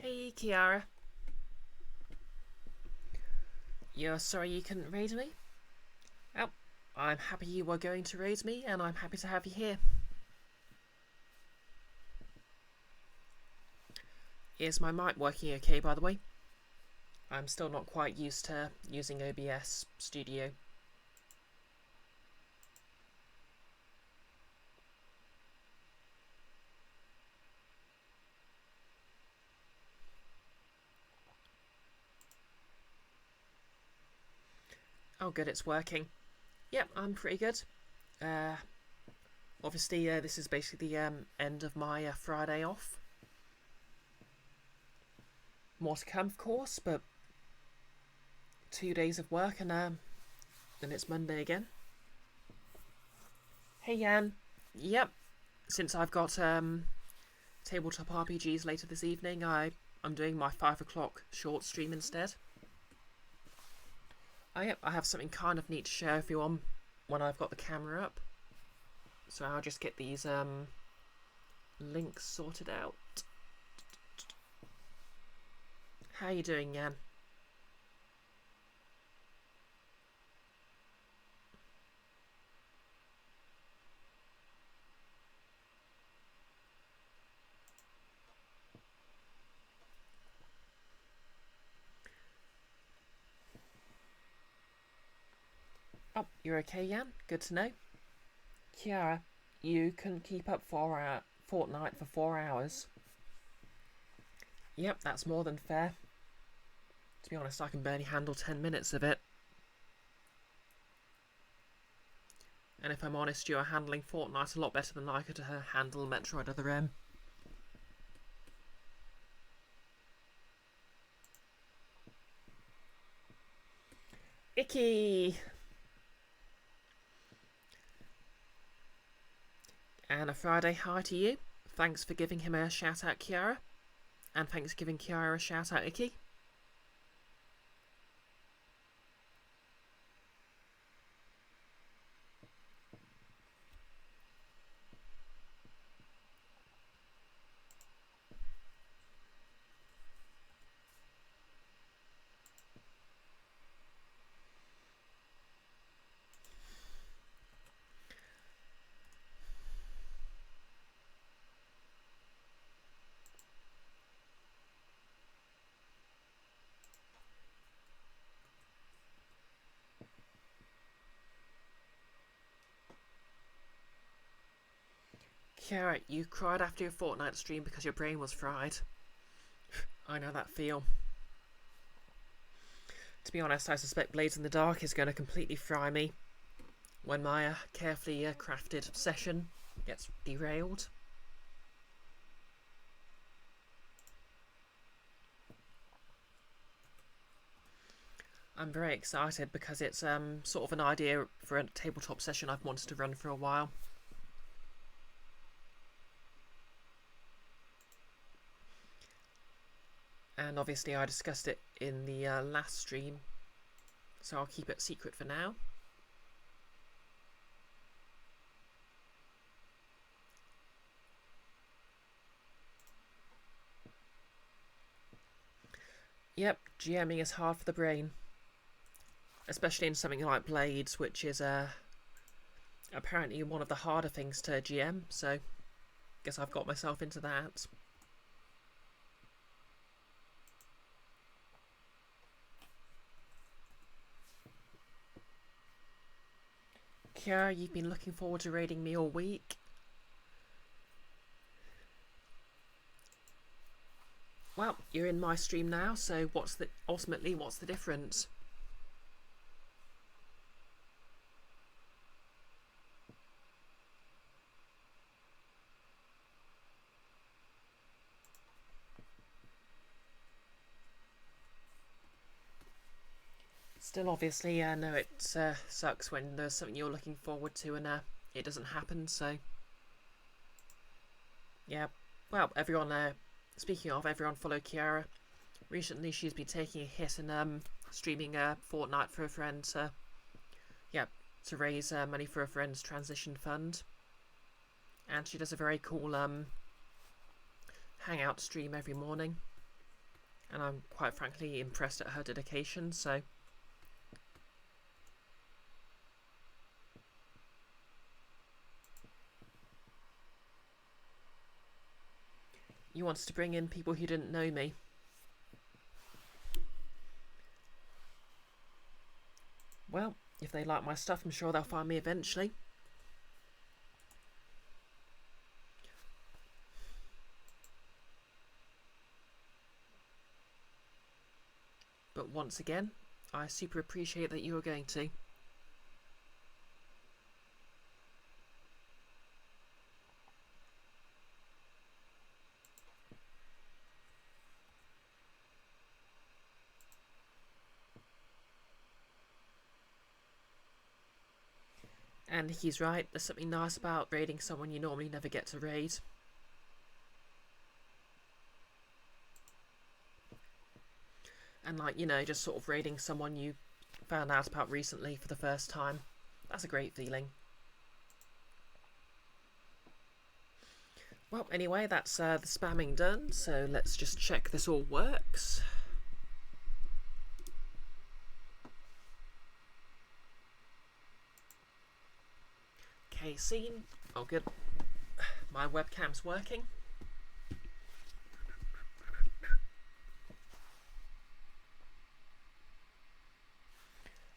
Hey, Kiara. You're sorry you couldn't raid me? Oh, I'm happy you were going to raid me, and I'm happy to have you here. Is my mic working okay, by the way? I'm still not quite used to using OBS Studio. Oh good, it's working. Yep, I'm pretty good. Obviously, this is basically the end of my Friday off. More to come, of course, but 2 days of work and then it's Monday again. Hey, Jan. Yep. Since I've got tabletop RPGs later this evening, I'm doing my 5 o'clock short stream instead. Yep, I have something kind of neat to share with you on when I've got the camera up. So I'll just get these links sorted out. How you doing, Jan? Oh, you're okay, Jan? Good to know. Kiara, you couldn't keep up Fortnite for 4 hours. Yep, that's more than fair. To be honest, I can barely handle 10 minutes of it. And if I'm honest, you are handling Fortnite a lot better than I could handle Metroid Other M. Icky! And a Friday hi to you. Thanks for giving him a shout out, Kiara. And thanks for giving Kiara a shout out, Icky. Kiara, you cried after your Fortnite stream because your brain was fried. I know that feel. To be honest, I suspect Blades in the Dark is going to completely fry me when my carefully crafted session gets derailed. I'm very excited because it's sort of an idea for a tabletop session I've wanted to run for a while. And obviously I discussed it in the last stream, so I'll keep it secret for now. Yep, GMing is hard for the brain. Especially in something like Blades, which is apparently one of the harder things to GM, so guess I've got myself into that. Kiara, you've been looking forward to raiding me all week. Well, you're in my stream now, so ultimately what's the difference? Still, obviously, I know it sucks when there's something you're looking forward to and it doesn't happen, so... Yeah, well, everyone, speaking of, everyone follow Kiara. Recently, she's been taking a hit and streaming Fortnite for a friend to raise money for a friend's transition fund. And she does a very cool hangout stream every morning. And I'm quite frankly impressed at her dedication, so... You wanted to bring in people who didn't know me. Well, if they like my stuff, I'm sure they'll find me eventually. But once again, I super appreciate that you are going to. And he's right, there's something nice about raiding someone you normally never get to raid. And like, you know, just sort of raiding someone you found out about recently for the first time. That's a great feeling. Well, anyway, that's the spamming done, so let's just check this all works. Okay, scene. Oh, good. My webcam's working.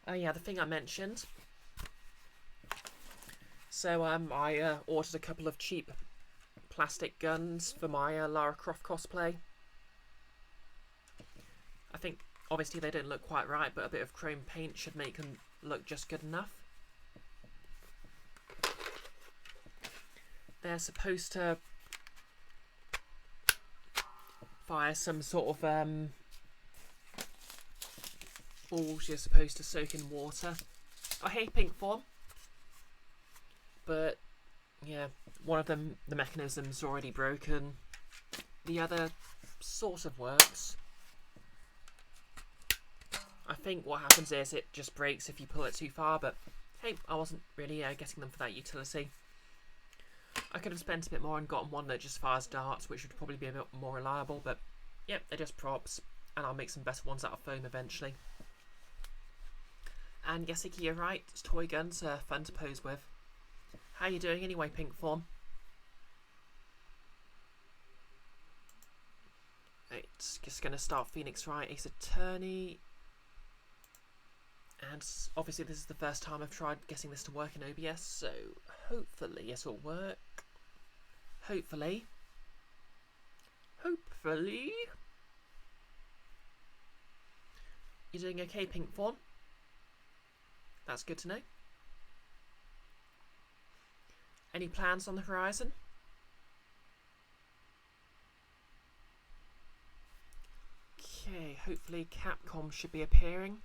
Oh yeah, the thing I mentioned. So I ordered a couple of cheap plastic guns for my Lara Croft cosplay. I think obviously they don't look quite right, but a bit of chrome paint should make them look just good enough. They're supposed to fire some sort of balls you're supposed to soak in water. Oh hey, pink form. But yeah, one of them, the mechanism's already broken. The other sort of works. I think what happens is it just breaks if you pull it too far, but hey, I wasn't really getting them for that utility. I could have spent a bit more and gotten one that just fires darts, which would probably be a bit more reliable, but yep, they're just props, and I'll make some better ones out of foam eventually. And yes, Iki, you're right, toy guns are fun to pose with. How are you doing anyway, pink form? Right, just going to start Phoenix Wright, Ace Attorney. And obviously this is the first time I've tried getting this to work in OBS, so hopefully it'll work. Hopefully. Hopefully. You doing okay, pink form? That's good to know. Any plans on the horizon? Okay, hopefully Capcom should be appearing.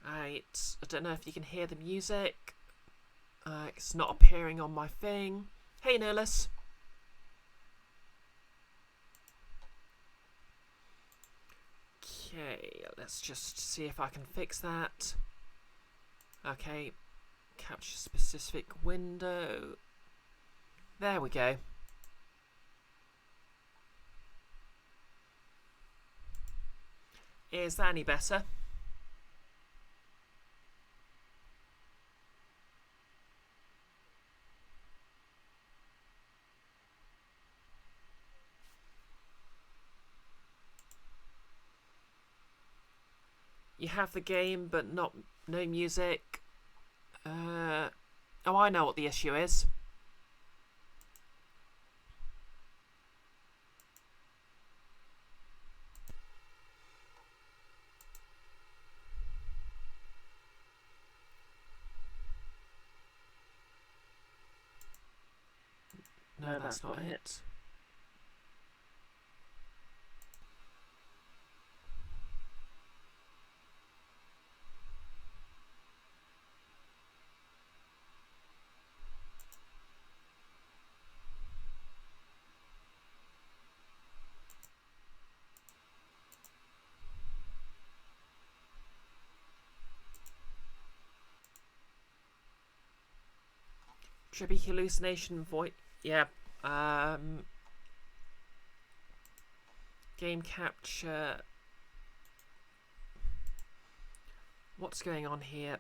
Right, I don't know if you can hear the music. It's not appearing on my thing. Hey, Nihilus. Okay, let's just see if I can fix that. Okay, capture specific window. There we go. Is that any better? You have the game, but no music. Oh, I know what the issue is. No, that's not it. trippy hallucination voice. Yeah. Game capture. What's going on here?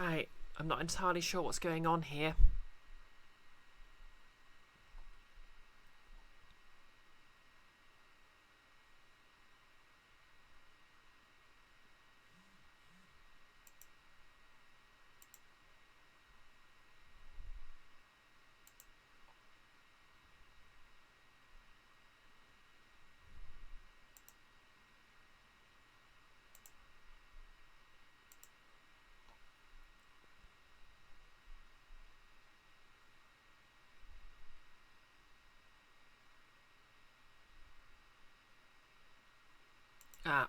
Right, I'm not entirely sure what's going on here.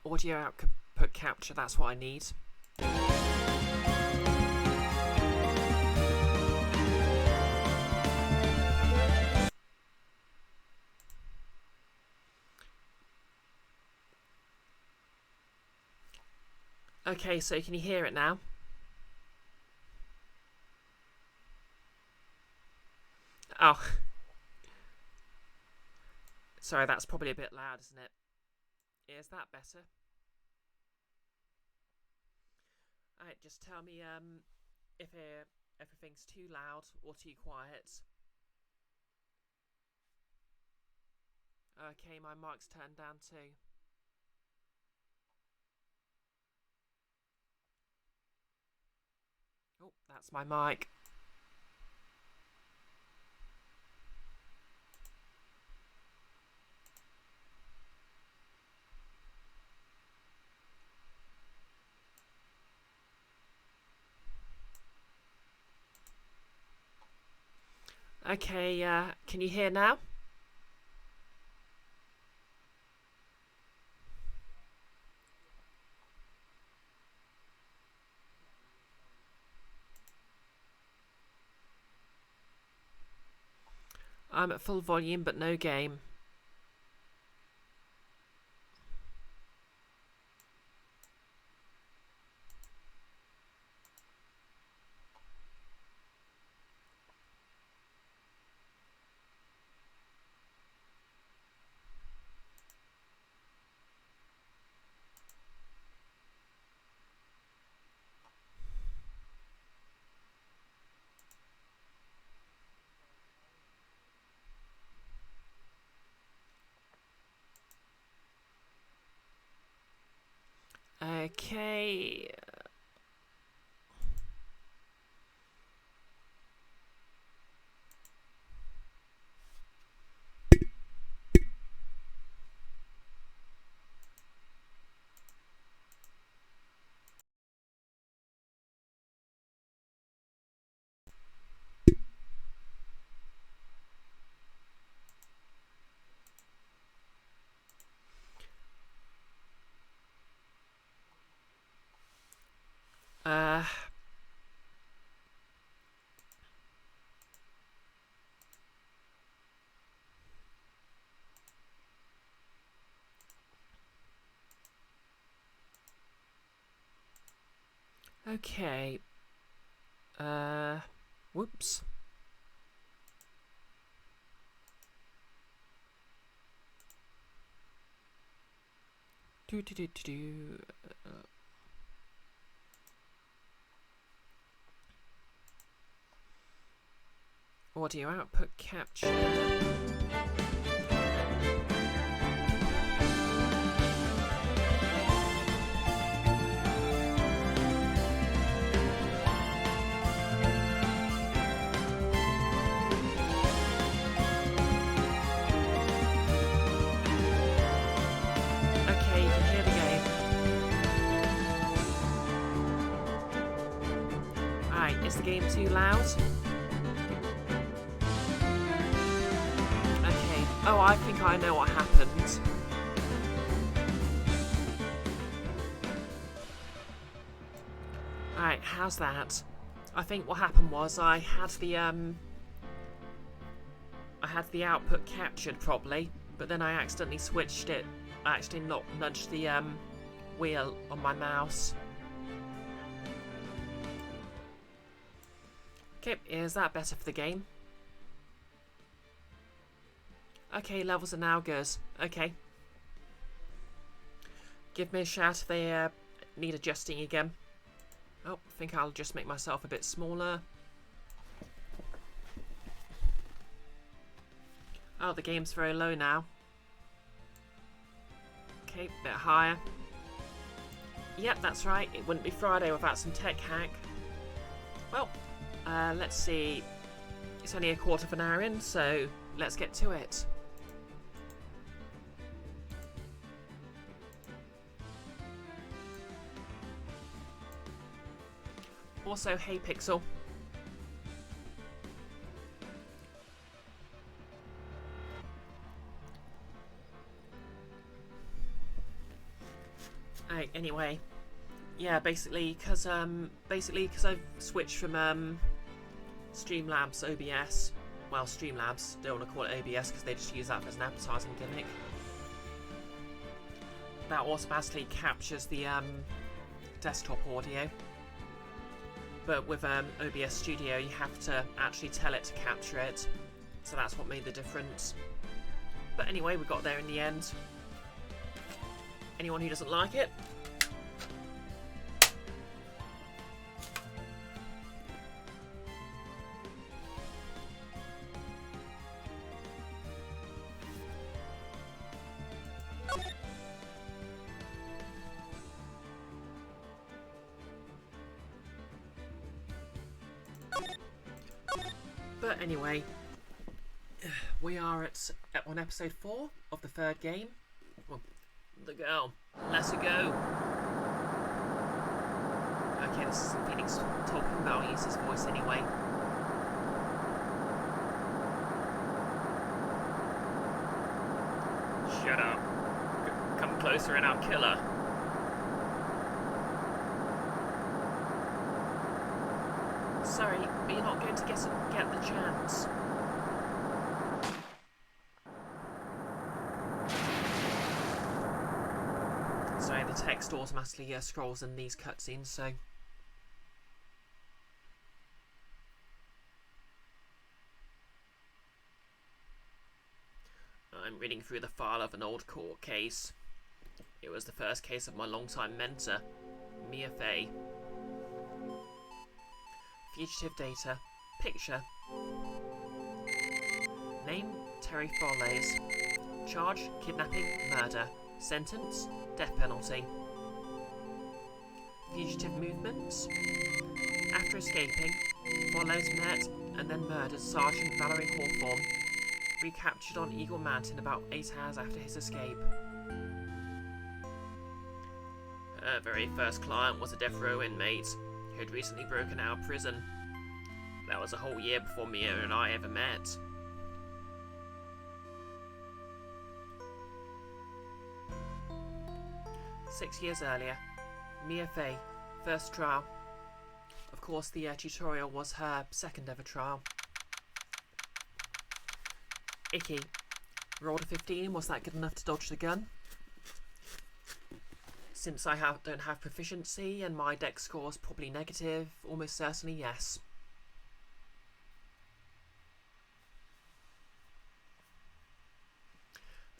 Audio output capture, that's what I need. Okay, so can you hear it now? Oh. Sorry, that's probably a bit loud, isn't it? Is that better? Alright, just tell me if everything's too loud or too quiet. Okay, my mic's turned down too. Oh, that's my mic. Okay, can you hear now? I'm at full volume, but no game. Okay. Okay. Whoops. Audio output capture. Okay, you can hear the game. Alright, is the game too loud? Okay. Oh, I think I know what happened. Alright, how's that? I think what happened was I had the I had the output captured properly, but then I accidentally switched it. I actually not nudged the wheel on my mouse. Okay, is that better for the game? Okay, levels are now good. Okay. Give me a shout if they need adjusting again. Oh, I think I'll just make myself a bit smaller. Oh, the game's very low now. Okay, a bit higher. Yep, that's right. It wouldn't be Friday without some tech hack. Well, let's see. It's only a quarter of an hour in, so let's get to it. Also, hey Pixel. Anyway, yeah, basically, because I've switched from Streamlabs OBS. Well, Streamlabs, don't want to call it OBS because they just use that as an advertising gimmick. That automatically captures the desktop audio. But with OBS Studio, you have to actually tell it to capture it. So that's what made the difference. But anyway, we got there in the end. Anyone who doesn't like it? But anyway, we are on episode 4 of the third game. Well, the girl. Let her go. Okay, this is Phoenix talking, but I'll use his voice anyway. Shut up. Come closer and I'll kill her. Sorry, but you're not going to get the chance. Sorry, the text automatically scrolls in these cutscenes, so... I'm reading through the file of an old court case. It was the first case of my longtime mentor, Mia Fey. Fugitive data. Picture. Name, Terry Folleys. Charge, kidnapping, murder. Sentence, death penalty. Fugitive movements. After escaping, Folleys met and then murdered Sergeant Valerie Hawthorne, recaptured on Eagle Mountain about 8 hours after his escape. Her very first client was a death row inmate who had recently broken out of prison. That was a whole year before Mia and I ever met. Six years earlier, Mia Fey, first trial. Of course, the tutorial was her second ever trial. Icky. Rolled a 15, was that good enough to dodge the gun? Since I don't have proficiency and my dex score is probably negative, almost certainly yes.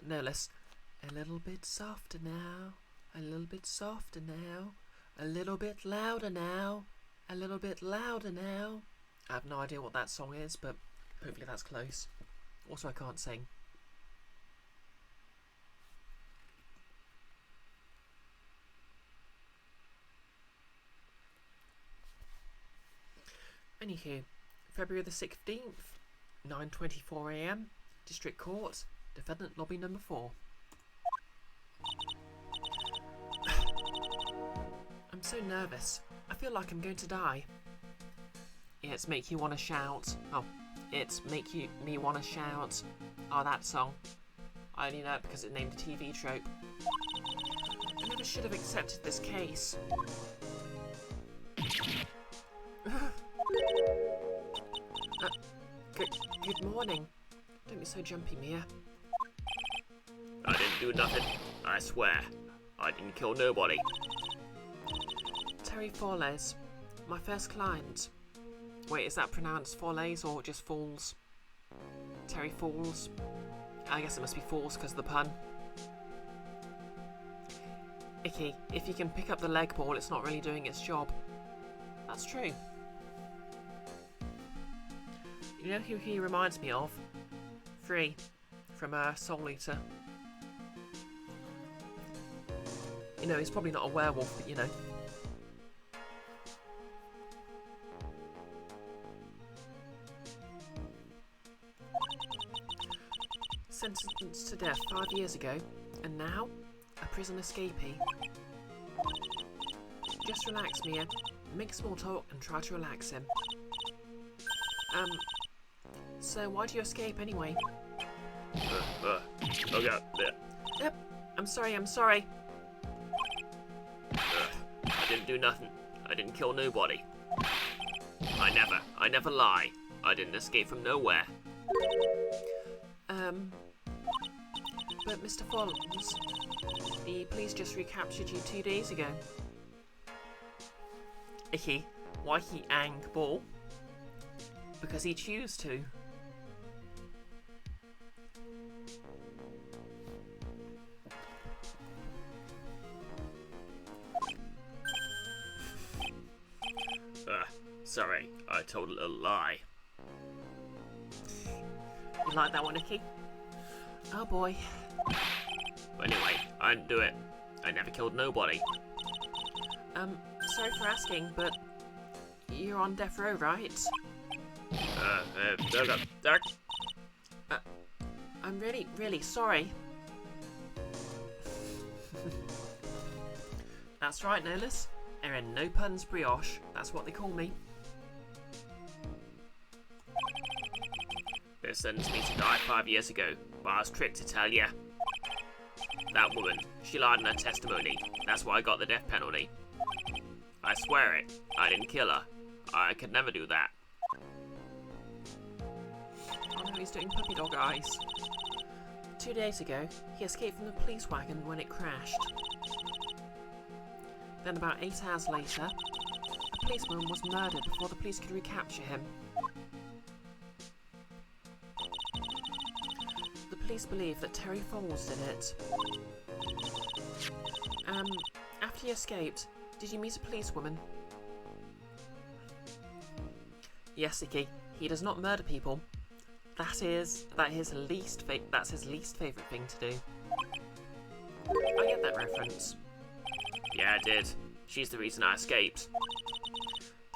No less. A little bit softer now, a little bit softer now, a little bit louder now, a little bit louder now. I have no idea what that song is, but hopefully that's close. Also, I can't sing. Anywho, February the 16th, 9:24 AM, District Court, Defendant Lobby Number 4. I'm so nervous. I feel like I'm going to die. It's make you want to shout. Oh, it's make me want to shout. Oh, that song. I only know it because it named a TV trope. I never should have accepted this case. Good morning. Don't be so jumpy, Mia. I didn't do nothing. I swear. I didn't kill nobody. Terry Forles, my first client. Wait, is that pronounced Forles or just Falls? Terry Falls. I guess it must be Falls because of the pun. Icky, if you can pick up the leg ball, it's not really doing its job. That's true. You know who he reminds me of? Free, from Soul Eater. You know, he's probably not a werewolf, but you know. Sentenced to death 5 years ago, and now a prison escapee. Just relax, Mia. Make small talk and try to relax him. So why do you escape anyway? Okay. Yep, I'm sorry. I didn't do nothing. I didn't kill nobody. I never lie. I didn't escape from nowhere. But Mr. Falls, the police just recaptured you 2 days ago. Icky, why he ang ball? Because he choose to. Sorry, I told a little lie. You like that one, Icky? Oh boy. Anyway, I didn't do it. I never killed nobody. Sorry for asking, but you're on death row, right? I'm really sorry. That's right, Nolas. Erin, no puns, brioche. That's what they call me. They sentenced me to die 5 years ago, but I was tricked to tell ya. That woman, she lied in her testimony. That's why I got the death penalty. I swear it. I didn't kill her. I could never do that. Oh no, he's doing puppy dog eyes. 2 days ago, he escaped from the police wagon when it crashed. Then about 8 hours later, a policeman was murdered before the police could recapture him. The police believe that Terry Falls did it. After he escaped, did you meet a policewoman? Yes, Icky. He does not murder people. That's his least favourite thing to do. I get that reference. Yeah, I did. She's the reason I escaped.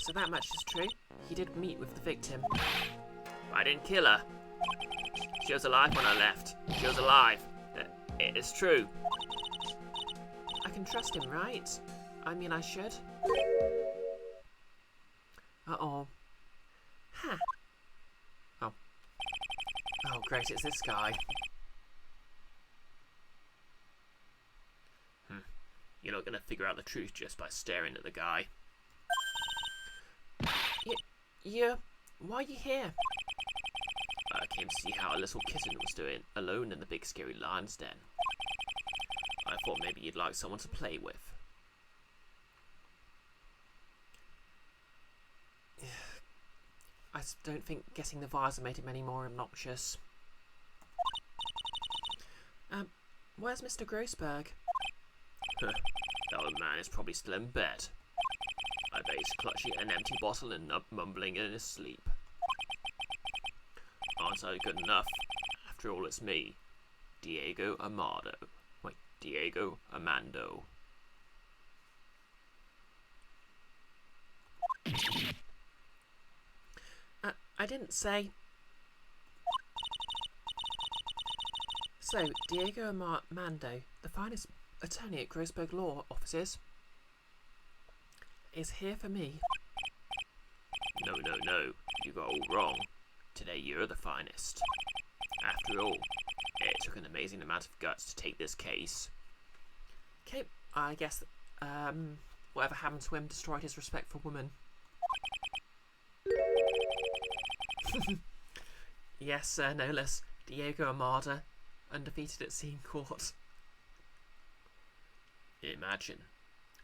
So that much is true. He did meet with the victim. I didn't kill her. She was alive when I left. She was alive. It is true. I can trust him, right? I mean, I should. Uh-oh. Huh. Oh. Oh, great, it's this guy. You're not gonna figure out the truth just by staring at the guy. Why are you here? I came to see how a little kitten was doing, alone in the big scary lion's den. I thought maybe you'd like someone to play with. I don't think getting the visor made him any more obnoxious. Where's Mr. Grossberg? That old man is probably still in bed. I bet he's clutching an empty bottle and mumbling in his sleep. Aren't I good enough? After all, it's me, Diego Amado. Wait, Diego Amando. I didn't say. So, Diego Amando, the finest attorney at Grossberg Law Offices, is here for me. No, you got all wrong. Today you're the finest. After all, it took an amazing amount of guts to take this case. Okay, I guess whatever happened to him destroyed his respect for women. Yes, Nolas. Diego Armada, undefeated at Scene Court. Imagine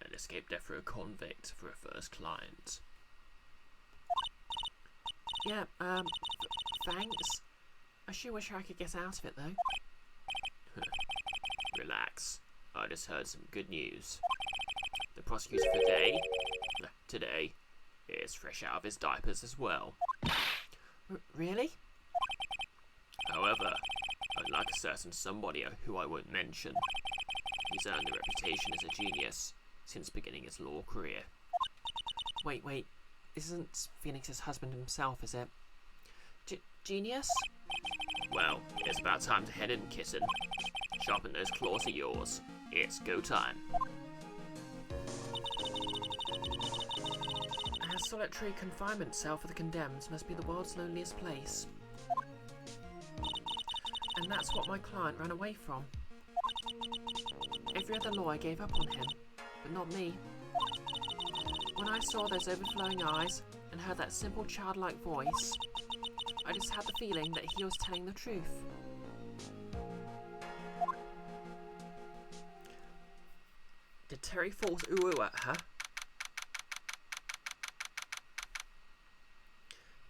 an escaped death row convict for a first client. Yeah, thanks. I sure wish I could get out of it, though. Relax. I just heard some good news. The prosecutor for today is fresh out of his diapers as well. Really? However, unlike a certain somebody who I won't mention, he's earned a reputation as a genius since beginning his law career. Wait. Isn't Phoenix's husband himself, is it? Genius? Well, it's about time to head in, kitten. Sharpen those claws of yours. It's go time. A solitary confinement cell for the condemned must be the world's loneliest place. And that's what my client ran away from. Every other lawyer gave up on him, but not me. When I saw those overflowing eyes and heard that simple childlike voice, I just had the feeling that he was telling the truth. Did Terry Falls ooh at her?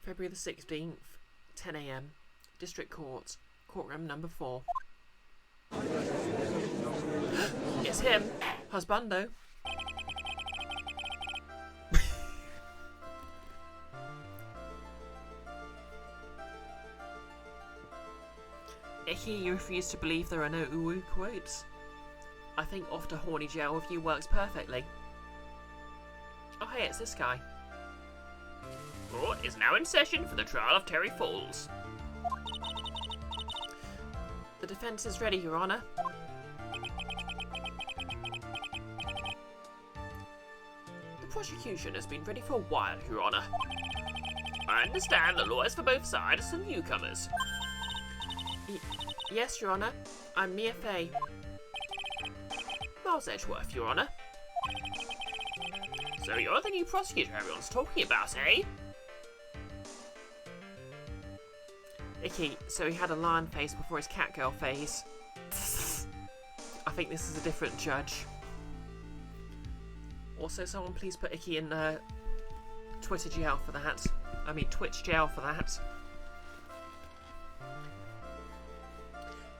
February the 16th, 10 AM, District Court, courtroom number 4. It's him, husbando. Icky, you refuse to believe there are no ooh quotes? I think off to horny jail with you works perfectly. Oh hey, it's this guy. Court is now in session for the trial of Terry Falls. The defence is ready, Your Honour. The prosecution has been ready for a while, Your Honour. I understand the lawyers for both sides are newcomers. Yes, Your Honour. I'm Mia Fey. Miles Edgeworth, Your Honour. So you're the new prosecutor everyone's talking about, eh? Icky, so he had a lion face before his catgirl phase. I think this is a different judge. Also, someone please put Icky in Twitter jail for that. I mean, Twitch jail for that.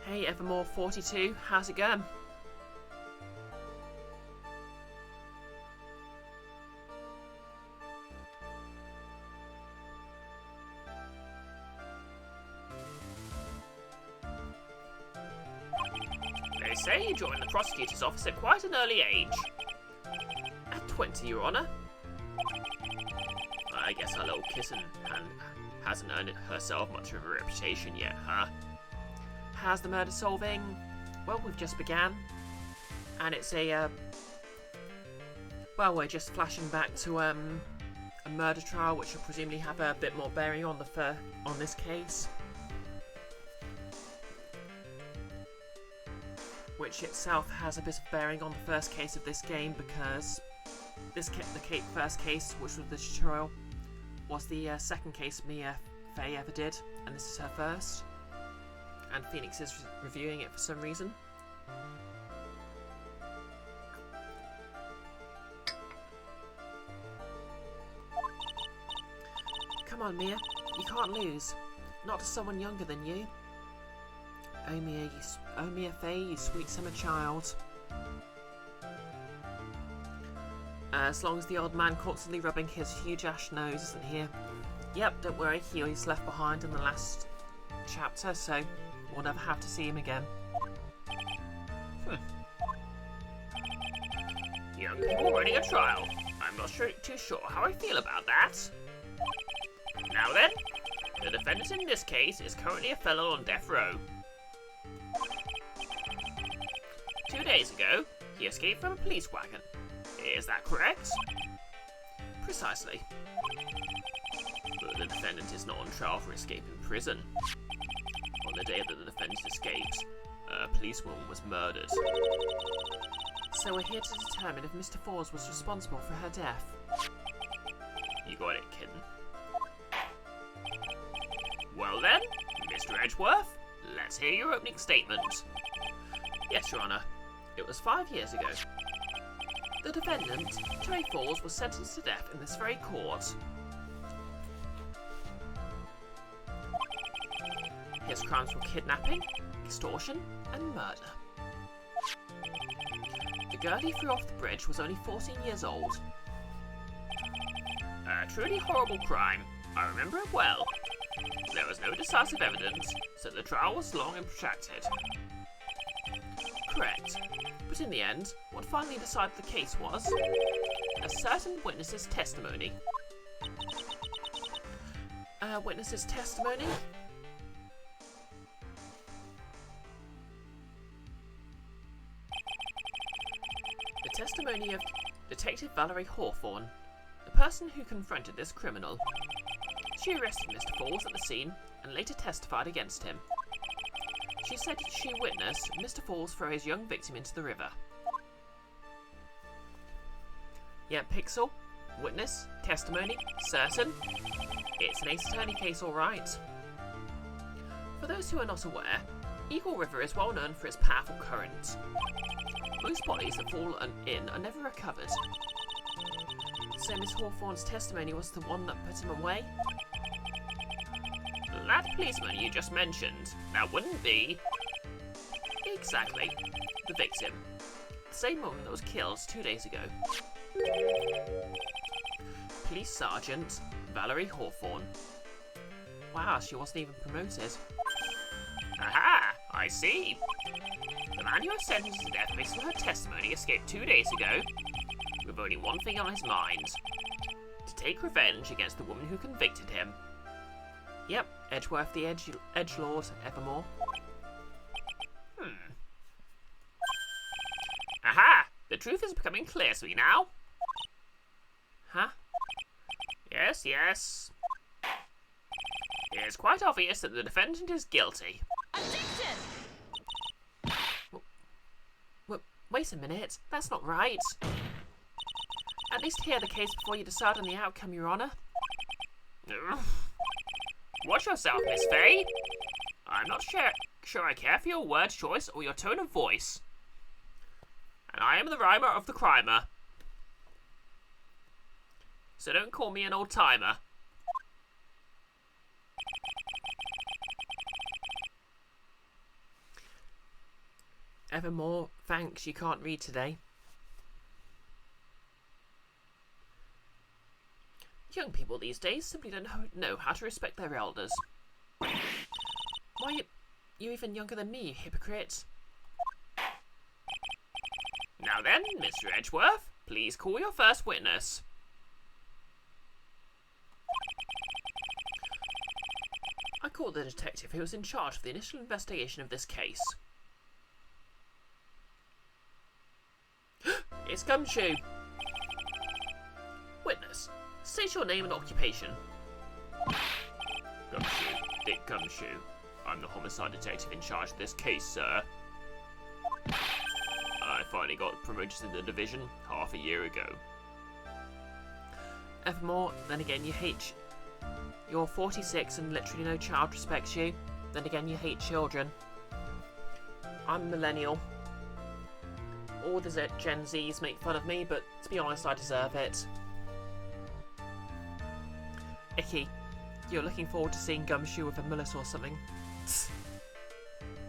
Hey, Evermore42, how's it going? They say you joined the prosecutor's office at quite an early age. At 20, Your Honour. I guess our little kitten hasn't earned herself much of a reputation yet, huh? How's the murder solving? Well, we've just began. And it's a, well, we're just flashing back to a murder trial, which will presumably have a bit more bearing on on this case. Which itself has a bit of bearing on the first case of this game, because the first case, which was the tutorial, was the second case Mia Fey ever did, and this is her first. And Phoenix is reviewing it for some reason. Come on, Mia. You can't lose. Not to someone younger than you. Oh Mia Fey, you sweet summer child. As long as the old man constantly rubbing his huge ash nose isn't here. Yep, don't worry, he was left behind in the last chapter, so we'll never have to see him again. Young people running a trial. I'm not too sure how I feel about that. Now then, the defendant in this case is currently a fellow on death row. 2 days ago, he escaped from a police wagon. Is that correct? Precisely. But the defendant is not on trial for escaping prison. On the day that the defendant escaped, a policewoman was murdered. So we're here to determine if Mr. Falls was responsible for her death. You got it, kitten. Well then, Mr. Edgeworth, Let's hear your opening statement. Yes, Your Honour. It was 5 years ago. The defendant, Trey Falls, was sentenced to death in this very court. His crimes were kidnapping, extortion, and murder. The girl he threw off the bridge was only 14 years old. A truly horrible crime. I remember it well. There was no decisive evidence, so the trial was long and protracted. Correct. But in the end, what finally decided the case was a certain witness's testimony. Witness's testimony? The testimony of Detective Valerie Hawthorne, the person who confronted this criminal. She arrested Mr. Falls at the scene and later testified against him. She said she witnessed Mr. Falls throw his young victim into the river. Yeah, Pixel, witness, testimony, certain. It's an Ace Attorney case, alright. For those who are not aware, Eagle River is well known for its powerful current. Most bodies that fall in are never recovered. So Miss Hawthorne's testimony was the one that put him away? That policeman you just mentioned, that wouldn't be... Exactly. The victim. The same woman that was killed 2 days ago. Police Sergeant Valerie Hawthorne. Wow, she wasn't even promoted. Aha! I see. The man you have sentenced to death based on her testimony escaped 2 days ago, with only one thing on his mind. To take revenge against the woman who convicted him. Yep, Edgeworth the Edgelord, evermore. Aha! The truth is becoming clear to me now. Huh? Yes, yes. It is quite obvious that the defendant is guilty. Objection! Wait a minute, that's not right. At least hear the case before you decide on the outcome, Your Honour. Watch yourself, Miss Faye. I'm not sure I care for your word choice or your tone of voice. And I am the rhymer of the crimer. So don't call me an old-timer. Evermore, thanks, you can't read today. Young people these days simply don't know how to respect their elders. Why are you even younger than me, you hypocrite? Now then, Mr. Edgeworth, please call your first witness. I called the detective who was in charge of the initial investigation of this case. It's Gumshoe! Witness, state your name and occupation. Gumshoe, Dick Gumshoe. I'm the homicide detective in charge of this case, sir. I finally got promoted in the division half a year ago. Evermore, then again you hate... You're 46 and literally no child respects you. Then again you hate children. I'm millennial. All the Gen Zs make fun of me, but to be honest, I deserve it. Icky, you're looking forward to seeing Gumshoe with a mullet or something.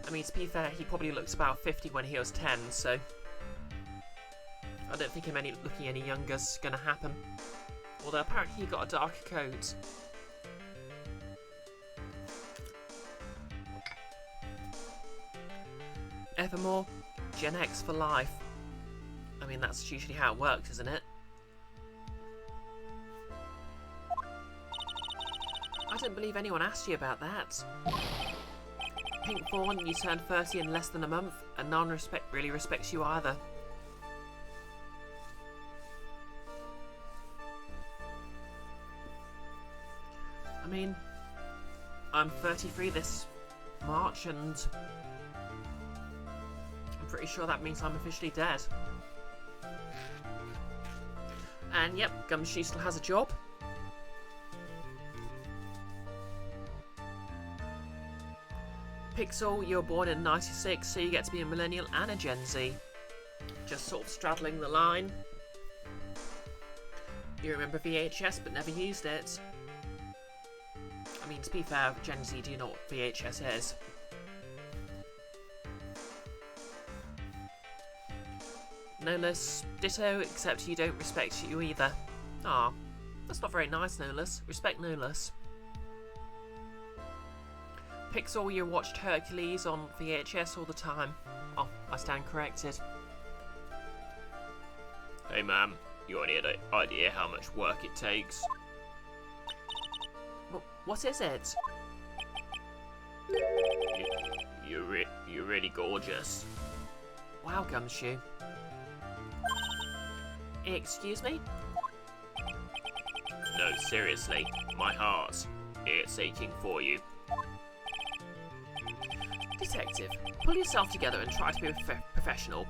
I mean, to be fair, he probably looks about 50 when he was 10, so... I don't think him looking any younger's gonna happen. Although apparently he got a darker coat. Evermore, Gen X for life. I mean, that's usually how it works, isn't it? I don't believe anyone asked you about that. Pink Fawn, you turned 30 in less than a month, and no one really respects you either. I mean, I'm 33 this March, and I'm pretty sure that means I'm officially dead. And yep, Gumshoe still has a job. Pixel, you were born in 96, so you get to be a millennial and a Gen Z. Just sort of straddling the line. You remember VHS but never used it. I mean, to be fair, Gen Z do know what VHS is. Nolus, ditto, except you don't respect you either. Ah, that's not very nice, Nolus. Respect Nolus. Pixel, you watched Hercules on VHS all the time. Oh, I stand corrected. Hey ma'am, you got any idea how much work it takes? What is it? You're really gorgeous. Wow, Gumshoe. Excuse me? No, seriously, my heart, it's aching for you. Detective, pull yourself together and try to be professional.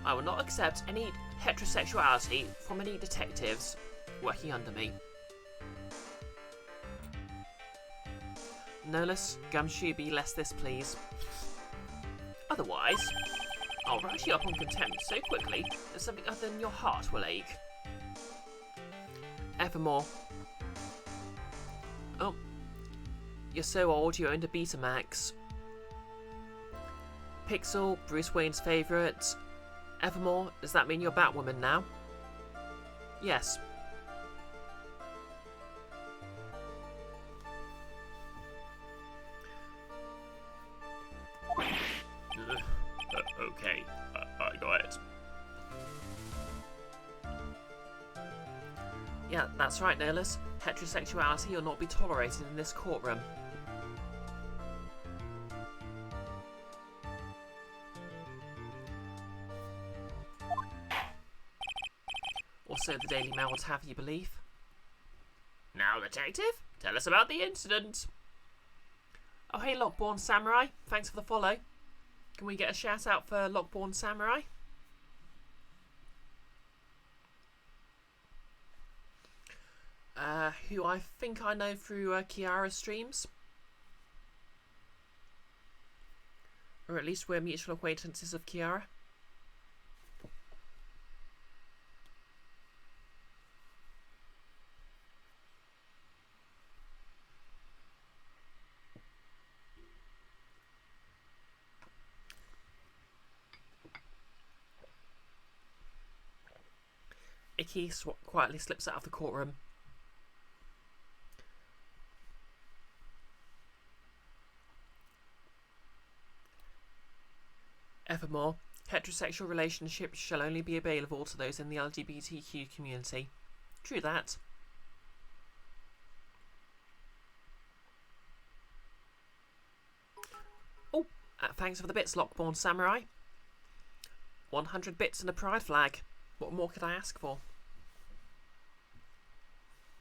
I will not accept any heterosexuality from any detectives working under me. Nolus, Gumshoe, be less this, please. Otherwise, I'll write you up on contempt so quickly that something other than your heart will ache. Evermore. Oh, you're so old you owned a Betamax. Pixel, Bruce Wayne's favourite. Evermore, does that mean you're Batwoman now? Yes. Okay, I got it. Yeah, that's right, Nolus. Heterosexuality will not be tolerated in this courtroom. Also, the Daily Mail would have you believe. Now, detective, tell us about the incident. Oh, hey, Lockborn Samurai. Thanks for the follow. Can we get a shout out for Lockborn Samurai? Who I think I know through Kiara's streams. Or at least we're mutual acquaintances of Kiara. Icky quietly slips out of the courtroom. Evermore, heterosexual relationships shall only be available to those in the LGBTQ community. True that. Oh, thanks for the bits, Lockborn Samurai. 100 bits and a pride flag. What more could I ask for?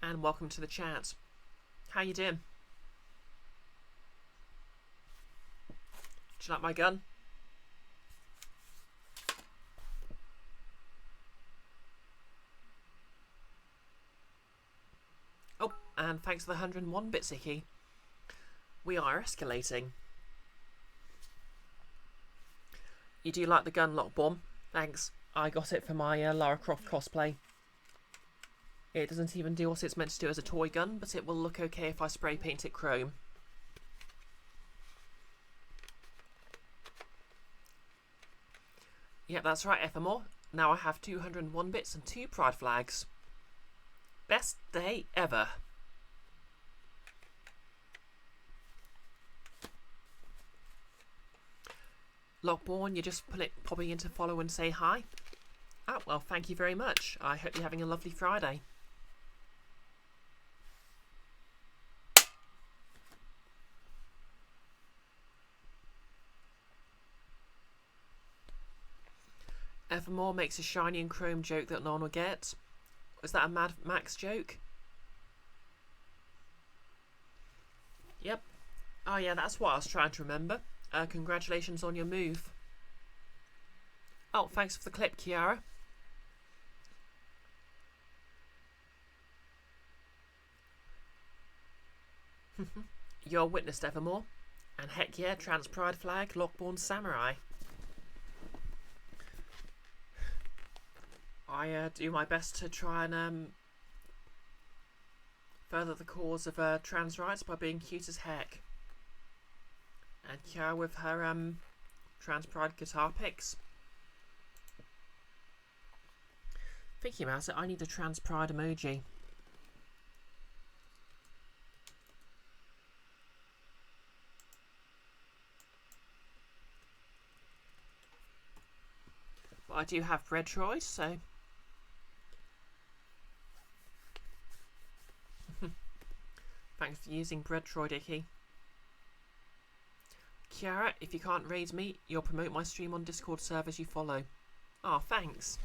And welcome to the chat. How you doing? Do you like my gun? Oh, and thanks for the 101 bits, Icky. We are escalating. You do like the gun, Lockborn? Thanks. I got it for my Lara Croft cosplay. It doesn't even do what it's meant to do as a toy gun, but it will look okay if I spray paint it chrome. Yep, that's right, Evermore. Now I have 201 bits and 2 pride flags. Best day ever. Lockborn, you're just popping in to follow and say hi? Oh, well, thank you very much. I hope you're having a lovely Friday. Evermore makes a shiny and chrome joke that no one will get. Was that a Mad Max joke? Yep. Oh yeah, that's what I was trying to remember. Congratulations on your move. Oh, thanks for the clip, Kiara. You're witnessed, Evermore. And heck yeah, trans pride flag, Lockborn Samurai. I do my best to try and further the cause of trans rights by being cute as heck. And Kiara with her trans pride guitar picks. Thinking about it, I need a trans pride emoji. But I do have bread choice, so thanks for using bread, Troy Dickey. Kiara, if you can't raise me, you'll promote my stream on Discord servers you follow. Oh, thanks.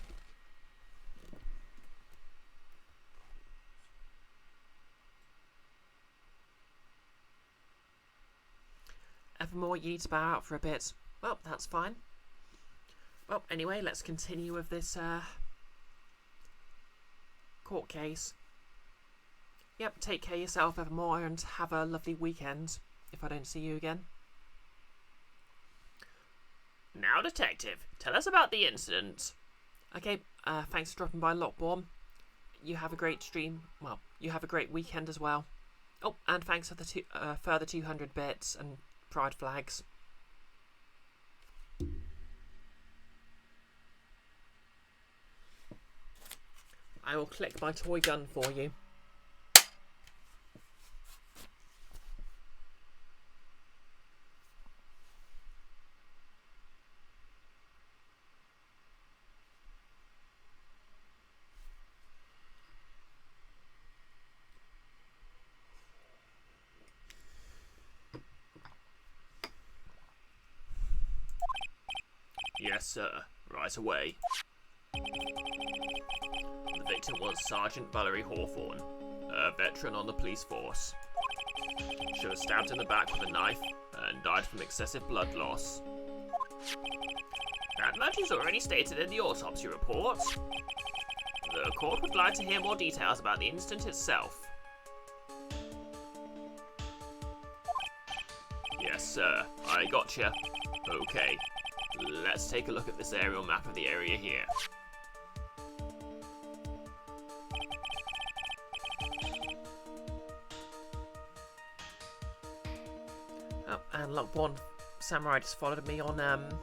Evermore, you need to bow out for a bit. Well, that's fine. Well, anyway, let's continue with this court case. Yep, take care of yourself, Evermore, and have a lovely weekend, if I don't see you again. Now, Detective, tell us about the incident. Okay, thanks for dropping by, Lockborn. You have a great stream. Well, you have a great weekend as well. Oh, and thanks for the further 200 bits and pride flags. I will click my toy gun for you. Yes, sir. Right away. The victim was Sergeant Valerie Hawthorne, a veteran on the police force. She was stabbed in the back with a knife and died from excessive blood loss. That much is already stated in the autopsy report. The court would like to hear more details about the incident itself. Yes, sir. I gotcha. Okay. Let's take a look at this aerial map of the area here. Oh, and Lockborn Samurai just followed me on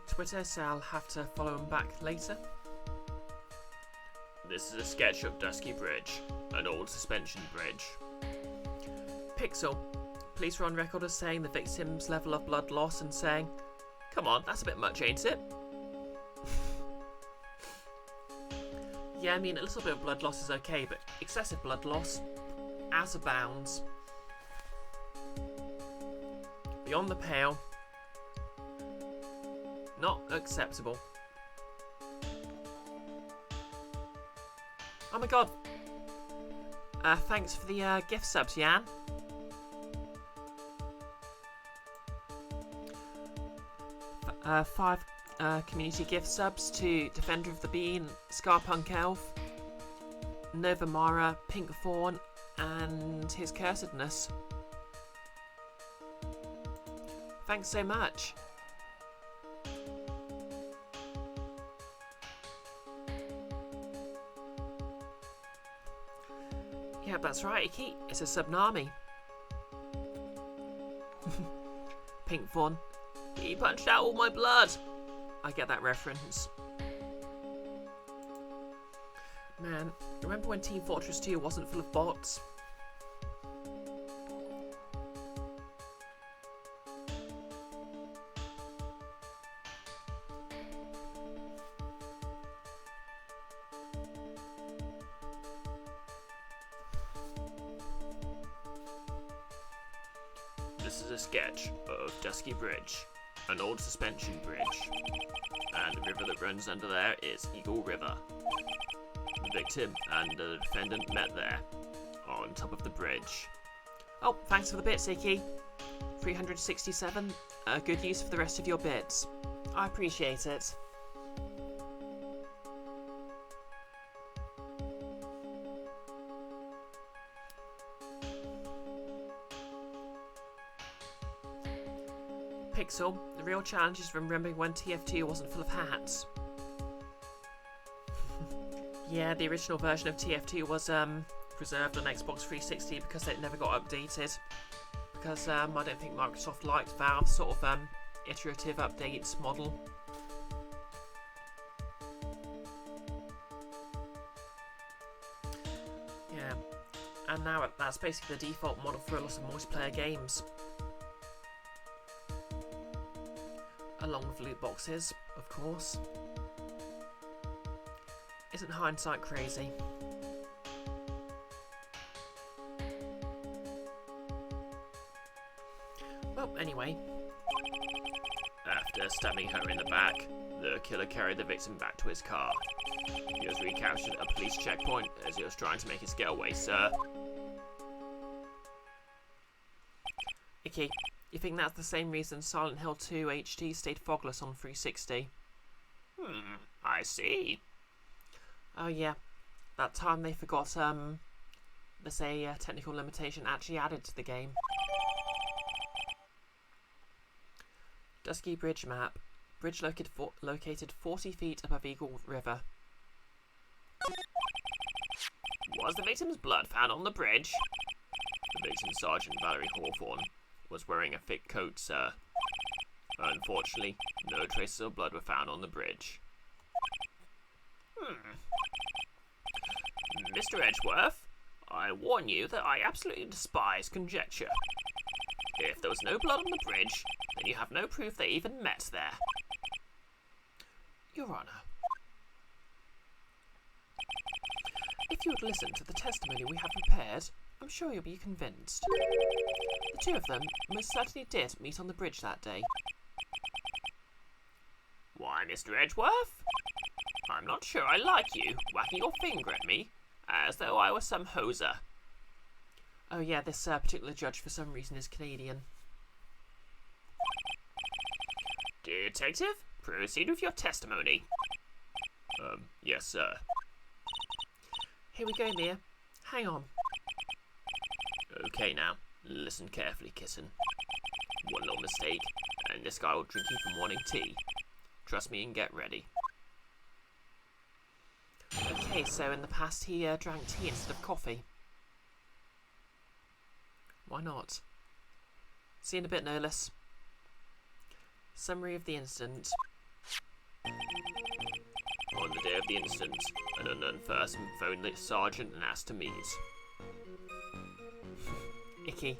Twitter, so I'll have to follow him back later. This is a sketch of Dusky Bridge, an old suspension bridge. Pixel, police were on record as saying the victim's level of blood loss and saying, "Come on, that's a bit much, ain't it?" Yeah, I mean, a little bit of blood loss is okay, but excessive blood loss, out of bounds. Beyond the pale. Not acceptable. Oh my god. Thanks for the gift subs, Jan. Five community gift subs to Defender of the Bean, Scarpunk Elf, Nova Mara, Pink Fawn, and his Cursedness. Thanks so much. Yeah, that's right, Iki. It's a Subnami. Pink Fawn. He punched out all my blood. I get that reference. Man, remember when Team Fortress 2 wasn't full of bots? This is a sketch of Dusky Bridge, an old suspension bridge, and the river that runs under there is Eagle River. The victim and the defendant met there, on top of the bridge. Oh, thanks for the bits, Iki. 367. Good use for the rest of your bits. I appreciate it. Pixel, the real challenge is remembering when TF2 wasn't full of hats. Yeah, the original version of TF2 was preserved on Xbox 360 because it never got updated. Because I don't think Microsoft liked Valve's sort of iterative updates model. Yeah, and now that's basically the default model for a lot of multiplayer games. Along with loot boxes, of course. Isn't hindsight crazy? Well, anyway. After stabbing her in the back, the killer carried the victim back to his car. He was recaptured at a police checkpoint as he was trying to make his getaway, sir. Icky, you think that's the same reason Silent Hill 2 HD stayed fogless on 360? I see. Oh yeah, that time they forgot there's a technical limitation actually added to the game. Dusky Bridge map. Bridge located 40 feet above Eagle River. Was the victim's blood found on the bridge? The victim, Sergeant Valerie Hawthorne, was wearing a thick coat, sir. Unfortunately, no traces of blood were found on the bridge. Mr. Edgeworth, I warn you that I absolutely despise conjecture. If there was no blood on the bridge, then you have no proof they even met there. Your Honour, if you would listen to the testimony we have prepared, I'm sure you'll be convinced. The two of them most certainly did meet on the bridge that day. Why, Mr. Edgeworth? I'm not sure I like you whacking your finger at me, as though I was some hoser. Oh yeah, this particular judge for some reason is Canadian. Detective, proceed with your testimony. Yes, sir. Here we go, Mia. Hang on. Okay now, listen carefully, Kissin. One little mistake, and this guy will drink you from morning tea. Trust me and get ready. Okay, so in the past he drank tea instead of coffee. Why not? See you in a bit, Nolis. Summary of the incident. On the day of the incident, an unknown person phoned the sergeant and asked to meet. Icky.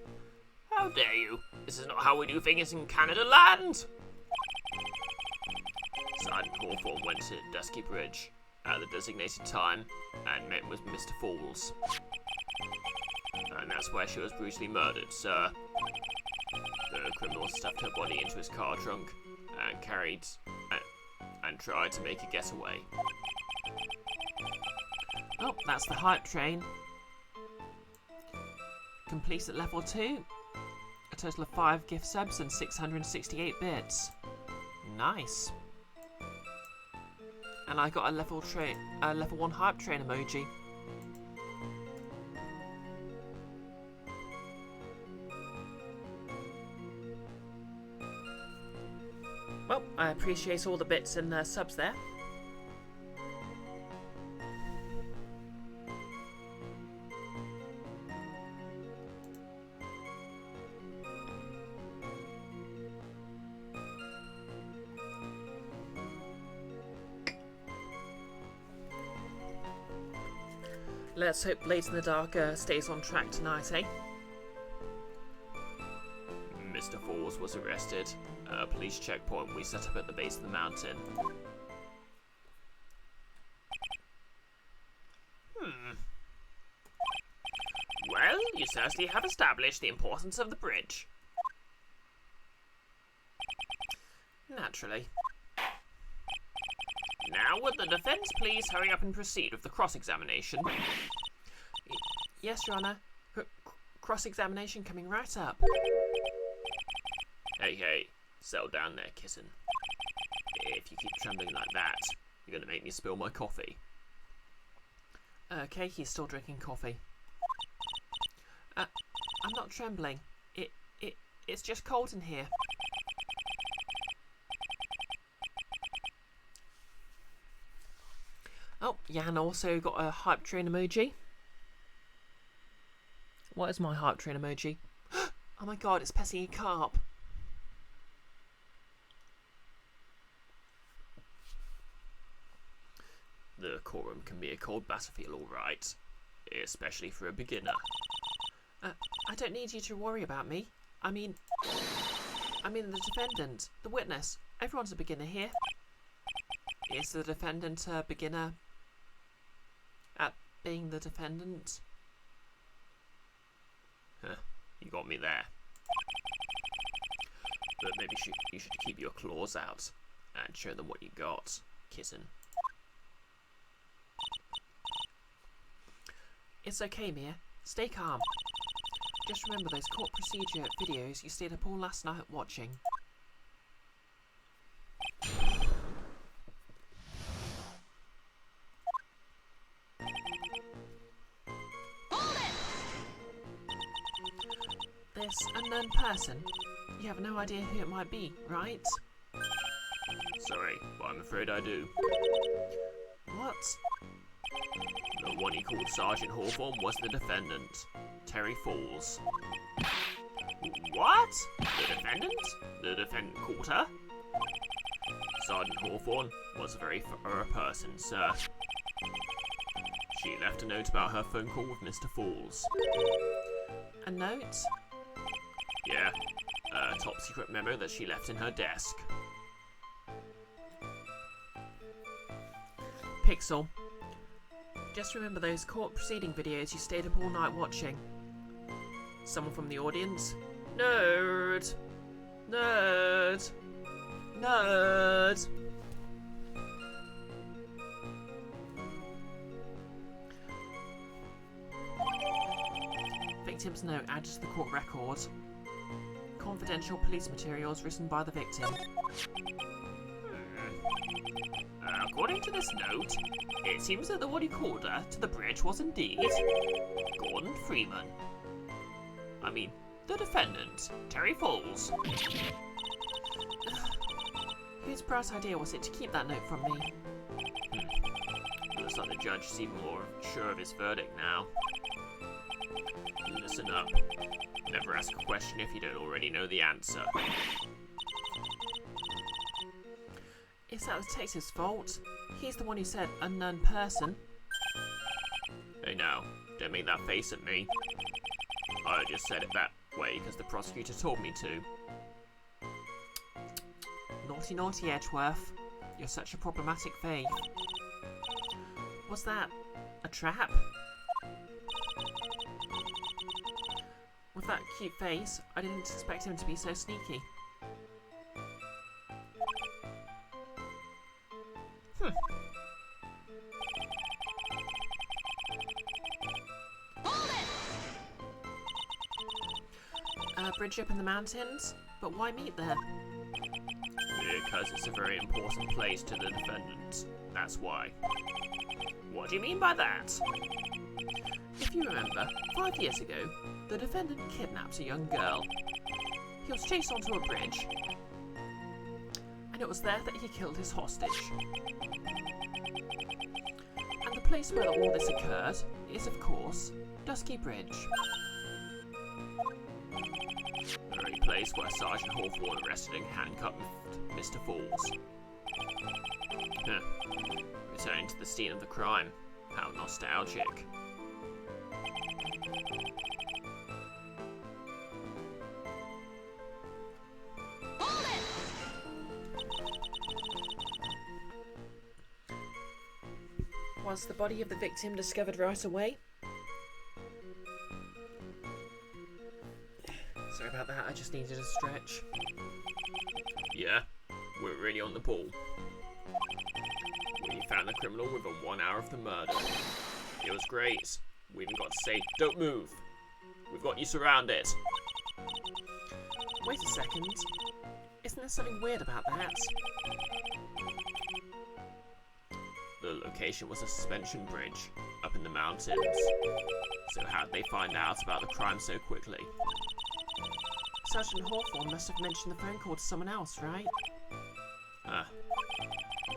How dare you? This is not how we do things in Canada land! Sergeant Hawthorne went to Dusky Bridge at the designated time and met with Mr. Falls. And that's where she was brutally murdered, sir. The criminal stuffed her body into his car trunk and and tried to make a getaway. Oh, that's the hype train. Complete at level 2. A total of 5 gift subs and 668 bits. Nice. And I got a level 1 hype train emoji. Well, I appreciate all the bits and subs there. Let's hope Blades in the Dark stays on track tonight, eh? Mr. Falls was arrested at a police checkpoint we set up at the base of the mountain. Well, you certainly have established the importance of the bridge. Naturally. Now, would the defence please hurry up and proceed with the cross-examination? Yes, Your Honour. Cross-examination coming right up. Hey, settle down there, Kissin. If you keep trembling like that, you're going to make me spill my coffee. Okay, he's still drinking coffee. I'm not trembling. It's just cold in here. Oh, Jan also got a hype train emoji. What is my hype train emoji? Oh my god, it's Pessy Carp. The courtroom can be a cold battlefield, all right. Especially for a beginner. I don't need you to worry about me. I mean the defendant, the witness. Everyone's a beginner here. Is the defendant a beginner at being the defendant? Huh, you got me there. But maybe you should keep your claws out and show them what you got, kitten. It's okay, Mia. Stay calm. Just remember those court procedure videos you stayed up all last night watching. This unknown person, you have no idea who it might be, right? Sorry, but I'm afraid I do. What? The one he called Sergeant Hawthorne was the defendant, Terry Falls. What? The defendant? The defendant called her? Sergeant Hawthorne was a very thorough person, sir. She left a note about her phone call with Mr. Falls. A note? Yeah, a top secret memo that she left in her desk. Pixel. Just remember those court proceeding videos you stayed up all night watching. Someone from the audience? Nerd! Nerd! Nerd! Victim's note added to the court record. Confidential police materials written by the victim. According to this note, it seems that the one who called her to the bridge was indeed Gordon Freeman. I mean, the defendant, Terry Falls. Whose bright idea was it to keep that note from me? Looks like the judge is even more sure of his verdict now. Listen up. Never ask a question if you don't already know the answer. Is that the detective's fault? He's the one who said unknown person. Hey now, don't make that face at me. I just said it that way because the prosecutor told me to. Naughty, naughty, Edgeworth. You're such a problematic faith. Was that a trap? With that cute face, I didn't expect him to be so sneaky. Bridge up in the mountains? But why meet there? Because it's a very important place to the defendant. That's why. What do you mean by that? If you remember, 5 years ago, the defendant kidnapped a young girl. He was chased onto a bridge, and it was there that he killed his hostage. And the place where all this occurred is, of course, Dusky Bridge. The very place where Sergeant Hawthorne arrested and handcuffed Mr. Falls. Returning to the scene of the crime. How nostalgic. Was the body of the victim discovered right away? Sorry about that, I just needed a stretch. Yeah, we're really on the ball. We found the criminal within 1 hour of the murder. It was great. We even got to say, don't move. We've got you surrounded. Wait a second. Isn't there something weird about that? The location was a suspension bridge up in the mountains. So how'd they find out about the crime so quickly? Sergeant Hawthorne must have mentioned the phone call to someone else, right?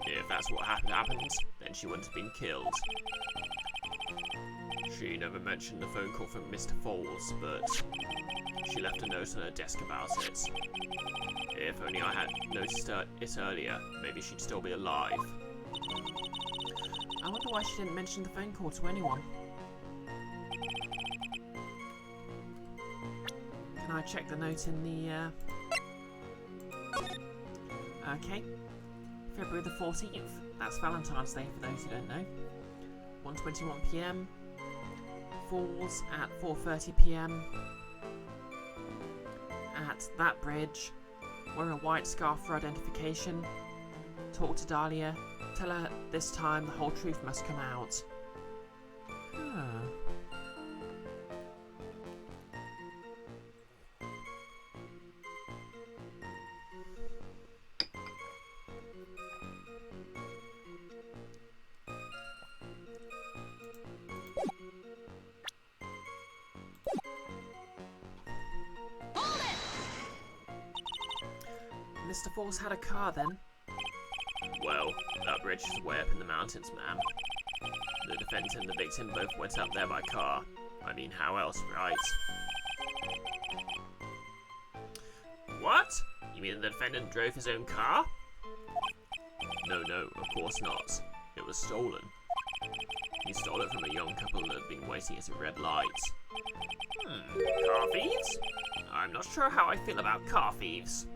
If that's what happened, then she wouldn't have been killed. She never mentioned the phone call from Mr. Falls, but she left a note on her desk about it. If only I had noticed it earlier, maybe she'd still be alive. I wonder why she didn't mention the phone call to anyone. Can I check the note in the... Okay. February the 14th. That's Valentine's Day for those who don't know. 1:21 PM. Falls at 4:30 PM. At that bridge. Wear a white scarf for identification. Talk to Dahlia. Tell her this time the whole truth must come out. Huh. Mr. Falls had a car then? Well, that bridge is way up in the mountains, ma'am. The defendant and the victim both went up there by car. I mean, how else, right? What? You mean the defendant drove his own car? No, of course not. It was stolen. He stole it from a young couple that had been waiting at a red light. Car thieves? I'm not sure how I feel about car thieves.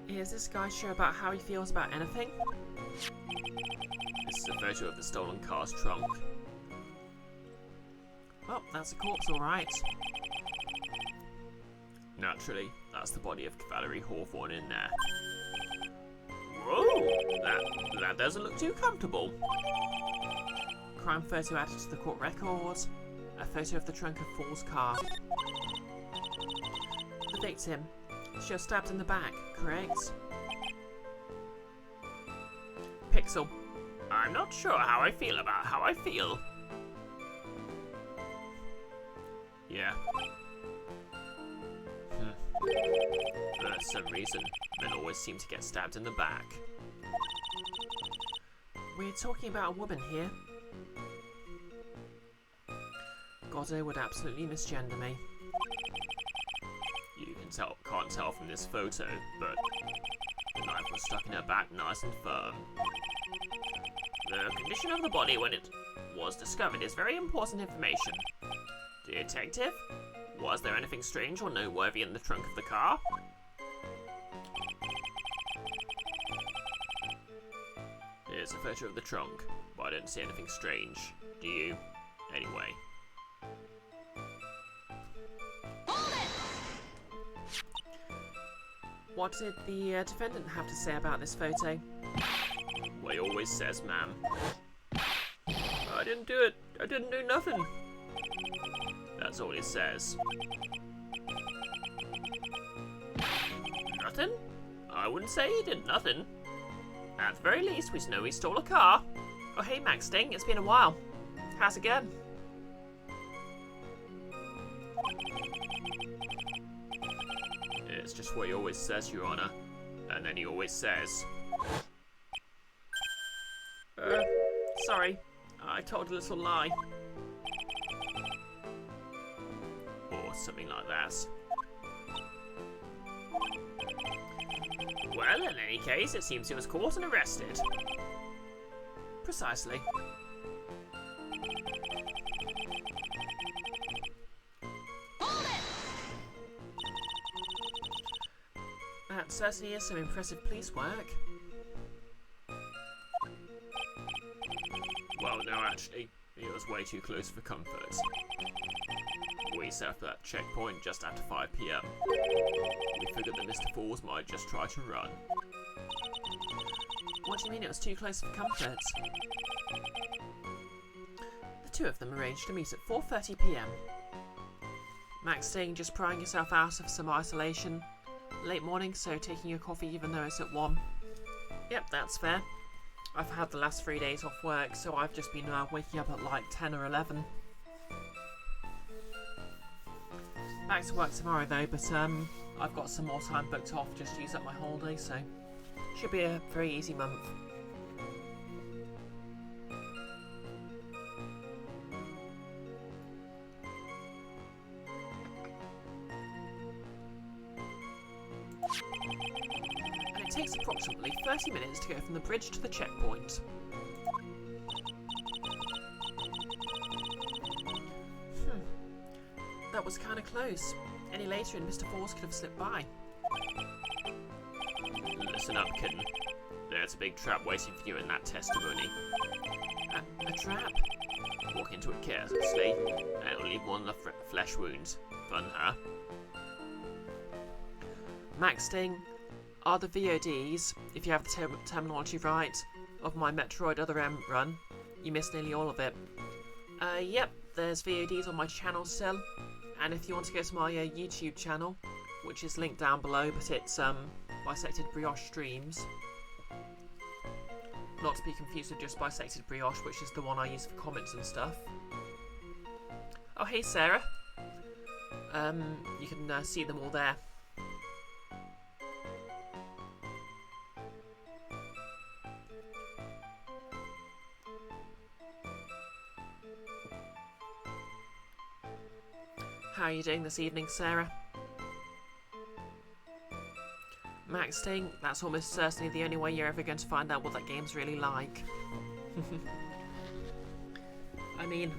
Is this guy sure about how he feels about anything? This is a photo of the stolen car's trunk. Well, that's a corpse, alright. Naturally, that's the body of Valerie Hawthorne in there. Whoa! That doesn't look too comfortable. Crime photo added to the court record. A photo of the trunk of Fall's car. The victim. She was stabbed in the back, correct? Pixel. I'm not sure how I feel about how I feel. Yeah. For some reason, men always seem to get stabbed in the back. We're talking about a woman here. Goddo would absolutely misgender me. You can't tell from this photo, but the knife was stuck in her back nice and firm. The condition of the body when it was discovered is very important information. Detective, was there anything strange or noteworthy in the trunk of the car? Here's a photo of the trunk, but I don't see anything strange. Do you? Anyway. What did the defendant have to say about this photo? What he always says, ma'am. I didn't do it. I didn't do nothing. That's all he says. Nothing? I wouldn't say he did nothing. At the very least, we know he stole a car. Oh, hey, Max Sting, it's been a while. How's it going? It's just what he always says, Your Honor. And then he always says... Sorry. I told a little lie. Or something like that. Well, in any case, it seems he was caught and arrested. Precisely. That certainly is some impressive police work. Well, no, actually, it was way too close for comfort. We set up that checkpoint just after 5 PM. We figured that Mr. Falls might just try to run. What do you mean it was too close for comfort? The two of them arranged to meet at 4:30 PM. Max Sting just prying yourself out of some isolation. Late morning, so taking your coffee even though it's at 1. Yep, that's fair. I've had the last 3 days off work, so I've just been waking up at like 10 or 11. Back to work tomorrow though, but I've got some more time booked off just to use up my holiday, so should be a very easy month. And it takes approximately 30 minutes to go from the bridge to the checkpoint. That was kind of close. Any later and Mr. Force could have slipped by. Listen up, kitten. There's a big trap waiting for you in that testimony. A trap? Walk into it carelessly, and it'll leave one of the flesh wounds. Fun, huh? Maxting, are the VODs, if you have the terminology right, of my Metroid Other M run? You missed nearly all of it. Yep, there's VODs on my channel still. And if you want to go to my YouTube channel, which is linked down below, but it's BisectedBrioche Streams. Not to be confused with just BisectedBrioche, which is the one I use for comments and stuff. Oh, hey Sarah. You can see them all there. How are you doing this evening, Sarah? Maxting, that's almost certainly the only way you're ever going to find out what that game's really like. I mean,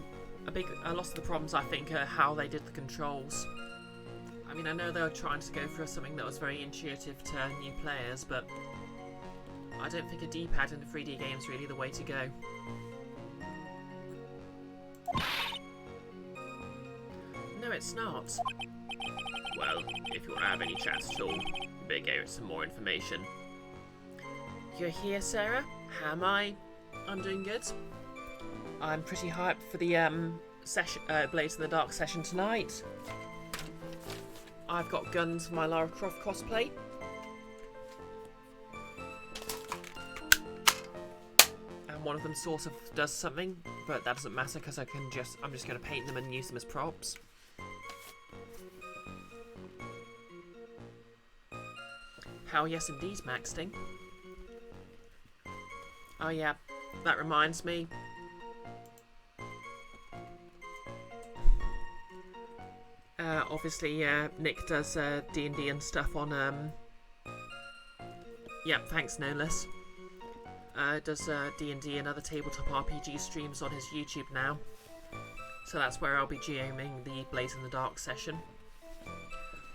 a lot of the problems I think are how they did the controls. I mean, I know they were trying to go for something that was very intuitive to new players, but I don't think a D-pad in a 3D game is really the way to go. No, it's not. Well, if you want to have any chance at all, you better get some more information. You're here, Sarah? How am I? I'm doing good. I'm pretty hyped for the session, Blades in the Dark session tonight. I've got guns for my Lara Croft cosplay. And one of them sort of does something, but that doesn't matter because I'm just going to paint them and use them as props. How yes indeed, Maxting. Oh yeah, that reminds me. Obviously, Nick does D&D and stuff on, Yep, thanks, no less. Does D&D and other tabletop RPG streams on his YouTube now. So that's where I'll be GMing the Blades in the Dark session.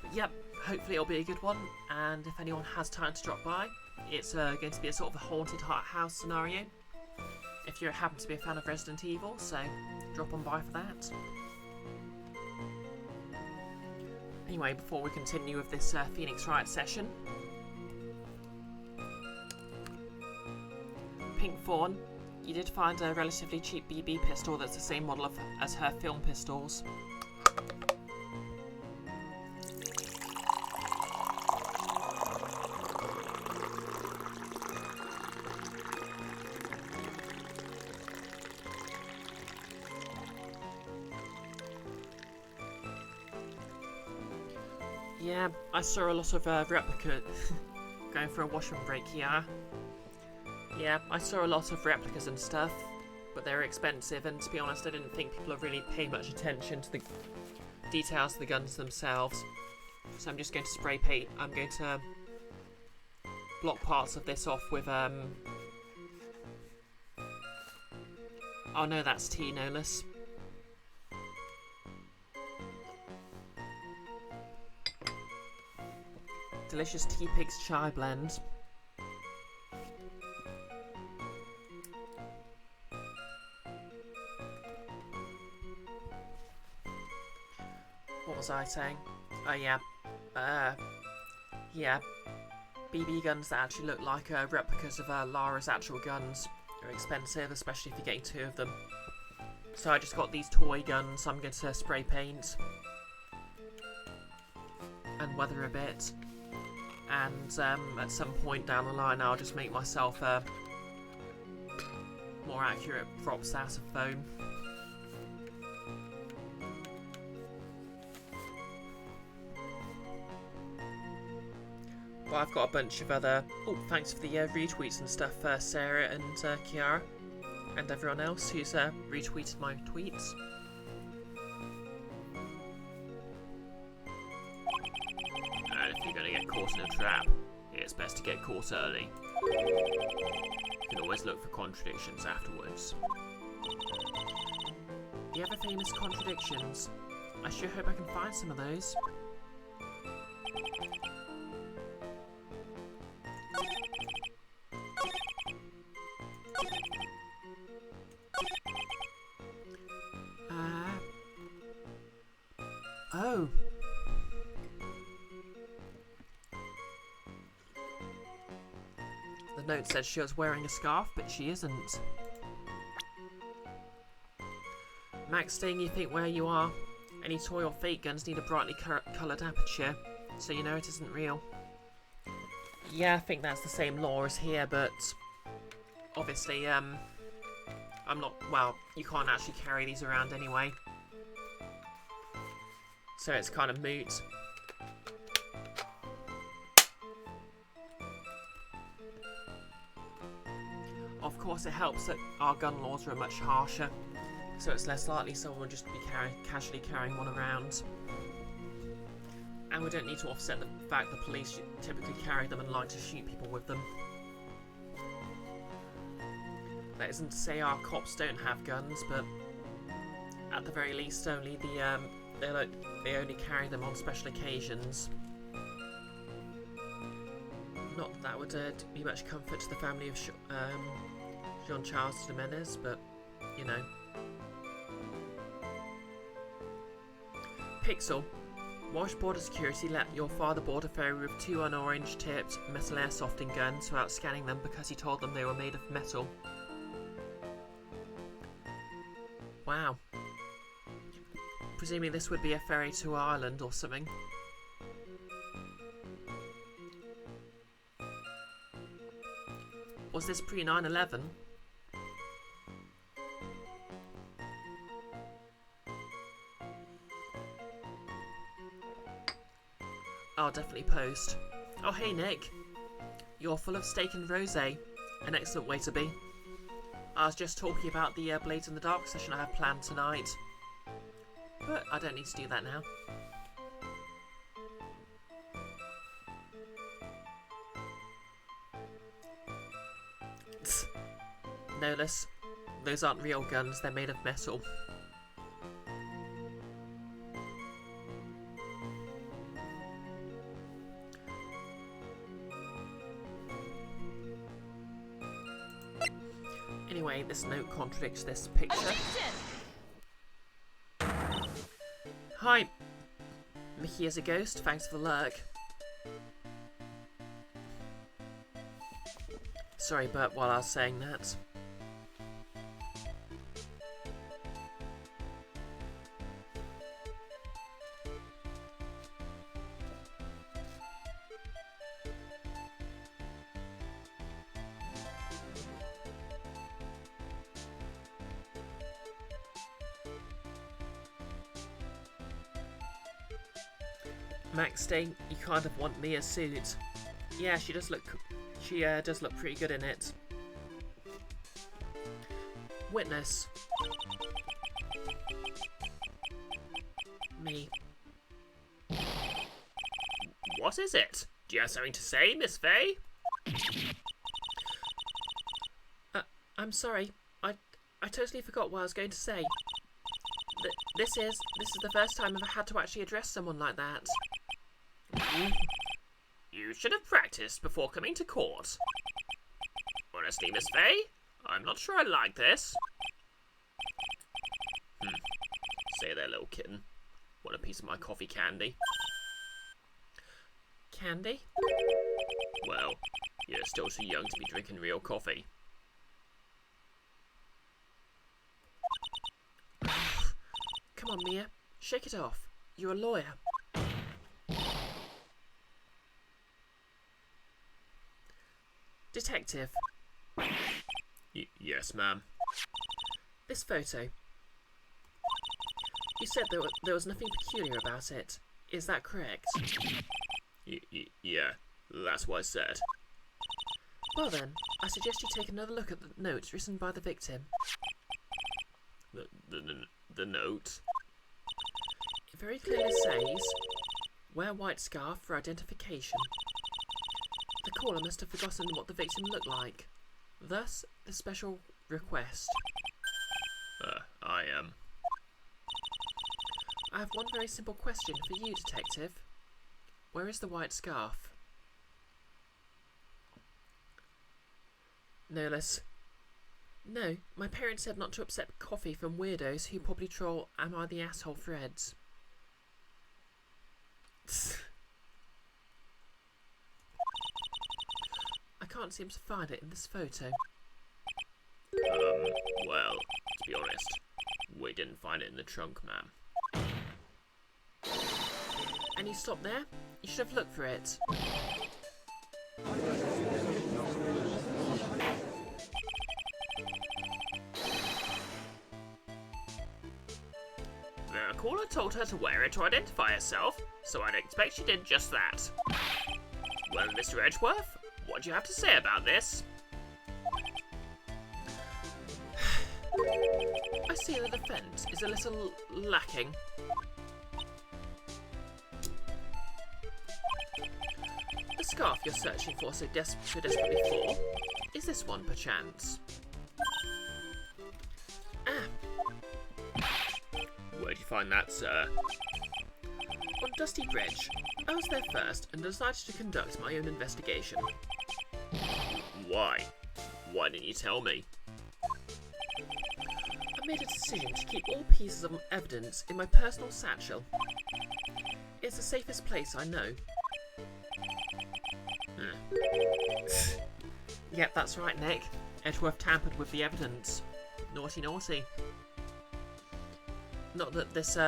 But yep, hopefully it'll be a good one, and if anyone has time to drop by, it's going to be a sort of a haunted house scenario. If you happen to be a fan of Resident Evil, so drop on by for that. Anyway, before we continue with this Phoenix Wright session, Pink Fawn, you did find a relatively cheap BB pistol that's the same model as her film pistols. Yeah, I saw a lot of replica going for a washroom break here. Yeah, I saw a lot of replicas and stuff, but they're expensive, and to be honest, I didn't think people really pay much attention to the details of the guns themselves. So I'm just going to spray paint. I'm going to block parts of this off with oh no, that's tea, no less. Delicious Tea Pigs chai blend. What was I saying? Oh yeah. Yeah. BB guns that actually look like replicas of Lara's actual guns are expensive, especially if you're getting two of them. So I just got these toy guns I'm going to spray paint and weather a bit. And at some point down the line I'll just make myself more accurate props out of foam. Well, I've got a bunch of other... Oh, thanks for the retweets and stuff, Sarah and Kiara. And everyone else who's retweeted my tweets. And if you're going to get caught in a trap, it's best to get caught early. You can always look for contradictions afterwards. The ever famous contradictions. I sure hope I can find some of those. Oh. The note said she was wearing a scarf, but she isn't. Max, staying you think where you are. Any toy or fake guns need a brightly coloured aperture, so you know it isn't real. Yeah, I think that's the same law as here, but obviously, I'm not, well, you can't actually carry these around anyway. So it's kind of moot. Of course, it helps that our gun laws are much harsher, so it's less likely someone will just be casually carrying one around. And we don't need to offset the fact that police typically carry them and like to shoot people with them. That isn't to say our cops don't have guns, but at the very least, only they only carry them on special occasions. Not that that would be much comfort to the family of Jean-Charles de Menez, but you know. Pixel. Welsh Border Security let your father board a ferry with 2 unorange-tipped metal airsofting guns without scanning them because he told them they were made of metal. Wow. Presumably this would be a ferry to Ireland or something. Was this pre-9/11? I'll definitely post. Oh hey Nick, you're full of steak and rosé. An excellent way to be. I was just talking about the Blades in the Dark session I have planned tonight. But I don't need to do that now. No, those aren't real guns, they're made of metal. Anyway, this note contradicts this picture. Hi, Mickey is a ghost, thanks for the lurk. Sorry, but while I was saying that. Max Day, you kind of want Mia's suit. Yeah, she does look pretty good in it. Witness. Me. What is it? Do you have something to say, Miss Faye? I'm sorry. I totally forgot what I was going to say. This is the first time I've ever had to actually address someone like that. You should have practiced before coming to court. Honestly, Miss Faye, I'm not sure I like this. Say there, little kitten. Want a piece of my coffee candy? Candy? Well, you're still too young to be drinking real coffee. Come on, Mia. Shake it off. You're a lawyer. Detective. Yes, ma'am. This photo. You said there was nothing peculiar about it. Is that correct? Yeah. That's what I said. Well then, I suggest you take another look at the notes written by the victim. The note? It very clearly says, wear white scarf for identification. The caller must have forgotten what the victim looked like. Thus, the special request. I have one very simple question for you, Detective. Where is the white scarf? Nolus. No, my parents said not to accept coffee from weirdos who probably troll Am I the Asshole threads. I can't seem to find it in this photo. Well, to be honest, we didn't find it in the trunk, ma'am. And you stopped there? You should have looked for it. The caller told her to wear it to identify herself, so I'd expect she did just that. Well, Mr. Edgeworth, what do you have to say about this? I see the defence is a little lacking. The scarf you're searching for so desperately for, is this one perchance? Where'd you find that, sir? On Dusty Bridge. I was there first and decided to conduct my own investigation. Why? Why didn't you tell me? I made a decision to keep all pieces of evidence in my personal satchel. It's the safest place I know. Yep, that's right, Nick. Edgeworth tampered with the evidence. Naughty, naughty. Not that this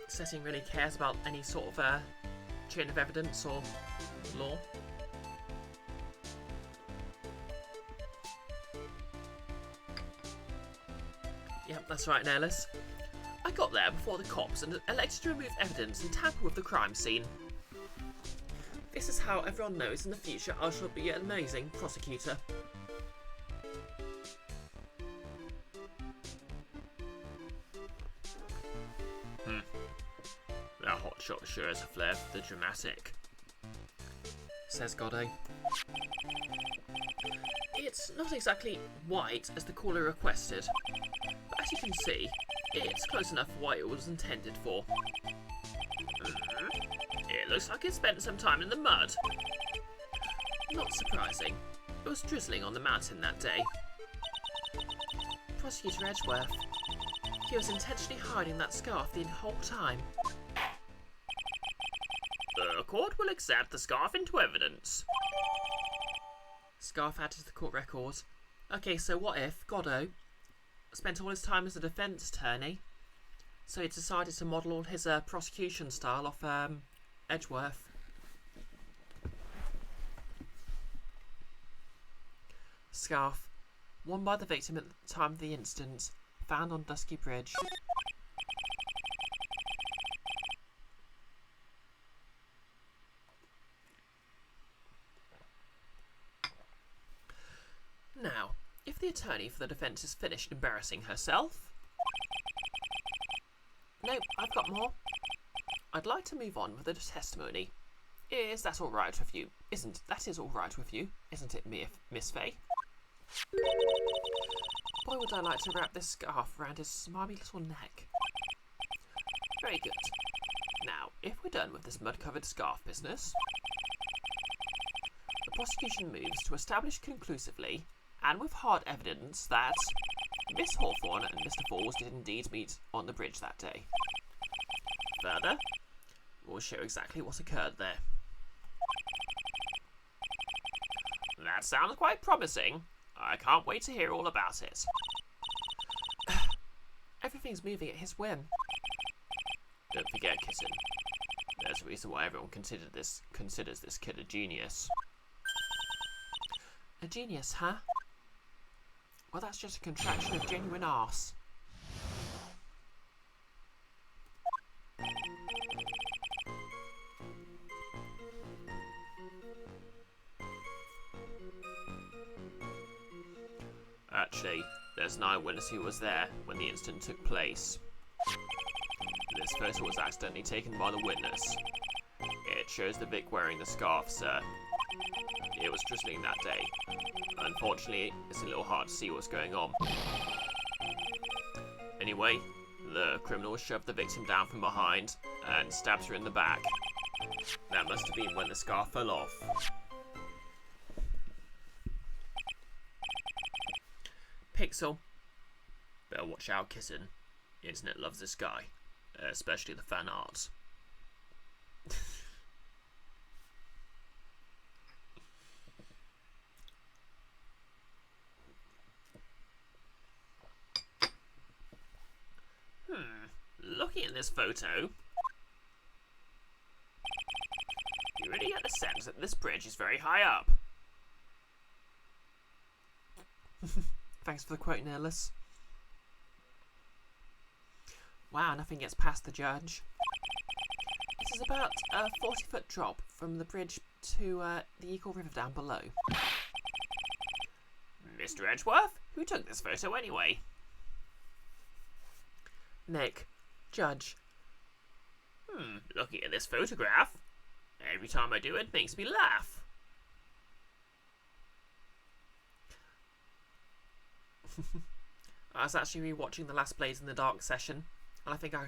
setting really cares about any sort of chain of evidence or law. Yep, that's right, Nellis. I got there before the cops and elected to remove evidence and tamper with the crime scene. This is how everyone knows in the future I shall be an amazing prosecutor. That hotshot sure has a flair for the dramatic. Says Goddo. It's not exactly white as the caller requested, but as you can see, it's close enough for what it was intended for. It looks like it spent some time in the mud. Not surprising. It was drizzling on the mountain that day. Prosecutor Edgeworth. He was intentionally hiding that scarf the whole time. The court will accept the scarf into evidence. Scarf added to the court records. Okay, so what if Goddo spent all his time as a defence attorney, so he decided to model all his prosecution style off Edgeworth? Scarf, worn by the victim at the time of the incident, found on Dusky Bridge. Now, if the attorney for the defence is finished embarrassing herself... No, I've got more. I'd like to move on with the testimony. Is that all right with you? That is all right with you, isn't it, Miss Fay? Boy, would I like to wrap this scarf around his smarmy little neck. Very good. Now, if we're done with this mud-covered scarf business, the prosecution moves to establish conclusively, and with hard evidence, that Miss Hawthorne and Mr. Falls did indeed meet on the bridge that day. Further, we'll show exactly what occurred there. That sounds quite promising. I can't wait to hear all about it. Everything's moving at his whim. Don't forget, Kitten. There's a reason why everyone considers this kid a genius. A genius, huh? Well, that's just a contraction of genuine arse. Actually, there's an eyewitness who was there when the incident took place. This photo was accidentally taken by the witness. It shows the Vic wearing the scarf, sir. It was drizzling that day. Unfortunately, it's a little hard to see what's going on. Anyway, the criminal shoved the victim down from behind and stabbed her in the back. That must have been when the scarf fell off. Pixel. Better watch out, kissing. Internet loves this guy, especially the fan art. Looking at this photo, you really get the sense that this bridge is very high up. Thanks for the quote, Nihilus. Wow, nothing gets past the judge. This is about a 40-foot drop from the bridge to the Eagle River down below. Mr. Edgeworth, who took this photo anyway? Nick. Judge. Looking at this photograph, every time I do it makes me laugh. I was actually rewatching the last Blades in the Dark session, and I think I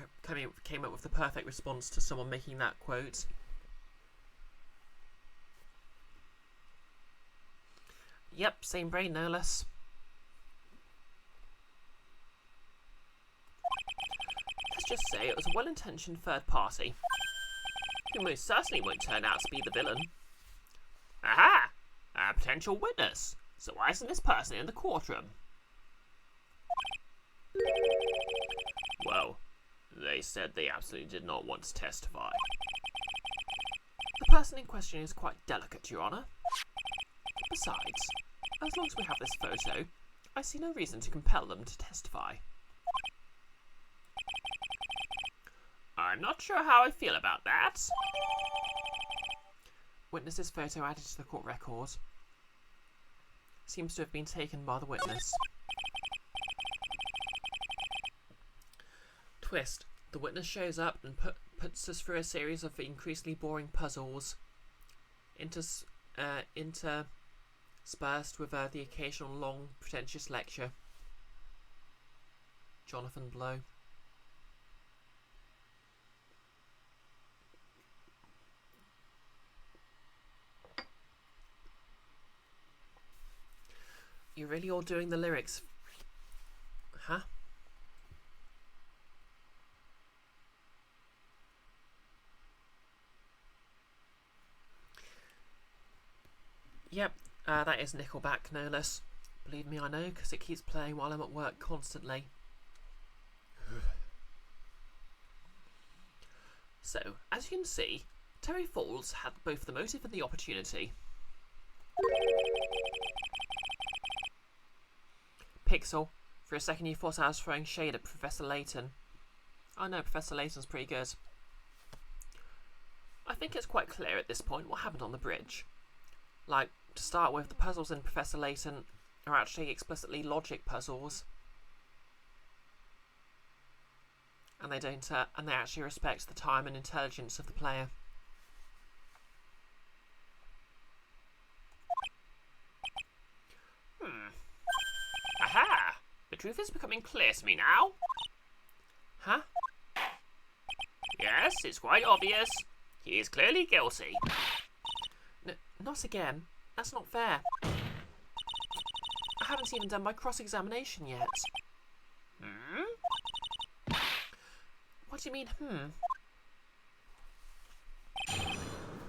came up with the perfect response to someone making that quote. Yep, same brain, no less. Let's just say it was a well-intentioned third party, who most certainly won't turn out to be the villain. Aha! A potential witness. So why isn't this person in the courtroom? Well, they said they absolutely did not want to testify. The person in question is quite delicate, Your Honour. Besides, as long as we have this photo, I see no reason to compel them to testify. I'm not sure how I feel about that. Witness's photo added to the court record. Seems to have been taken by the witness. Twist. The witness shows up and puts us through a series of increasingly boring puzzles, interspersed with the occasional long, pretentious lecture. Jonathan Blow. You're really all doing the lyrics. Huh? Yep, that is Nickelback, no less. Believe me, I know, because it keeps playing while I'm at work constantly. So, as you can see, Terry Falls had both the motive and the opportunity. Pixel, for a second you thought I was throwing shade at Professor Layton. Oh no, Professor Layton's pretty good. I think it's quite clear at this point what happened on the bridge. Like, to start with, the puzzles in Professor Layton are actually explicitly logic puzzles. And they don't, and they actually respect the time and intelligence of the player. Aha! The truth is becoming clear to me now. Huh? Yes, it's quite obvious. He is clearly guilty. Not again. That's not fair. I haven't even done my cross-examination yet. What do you mean,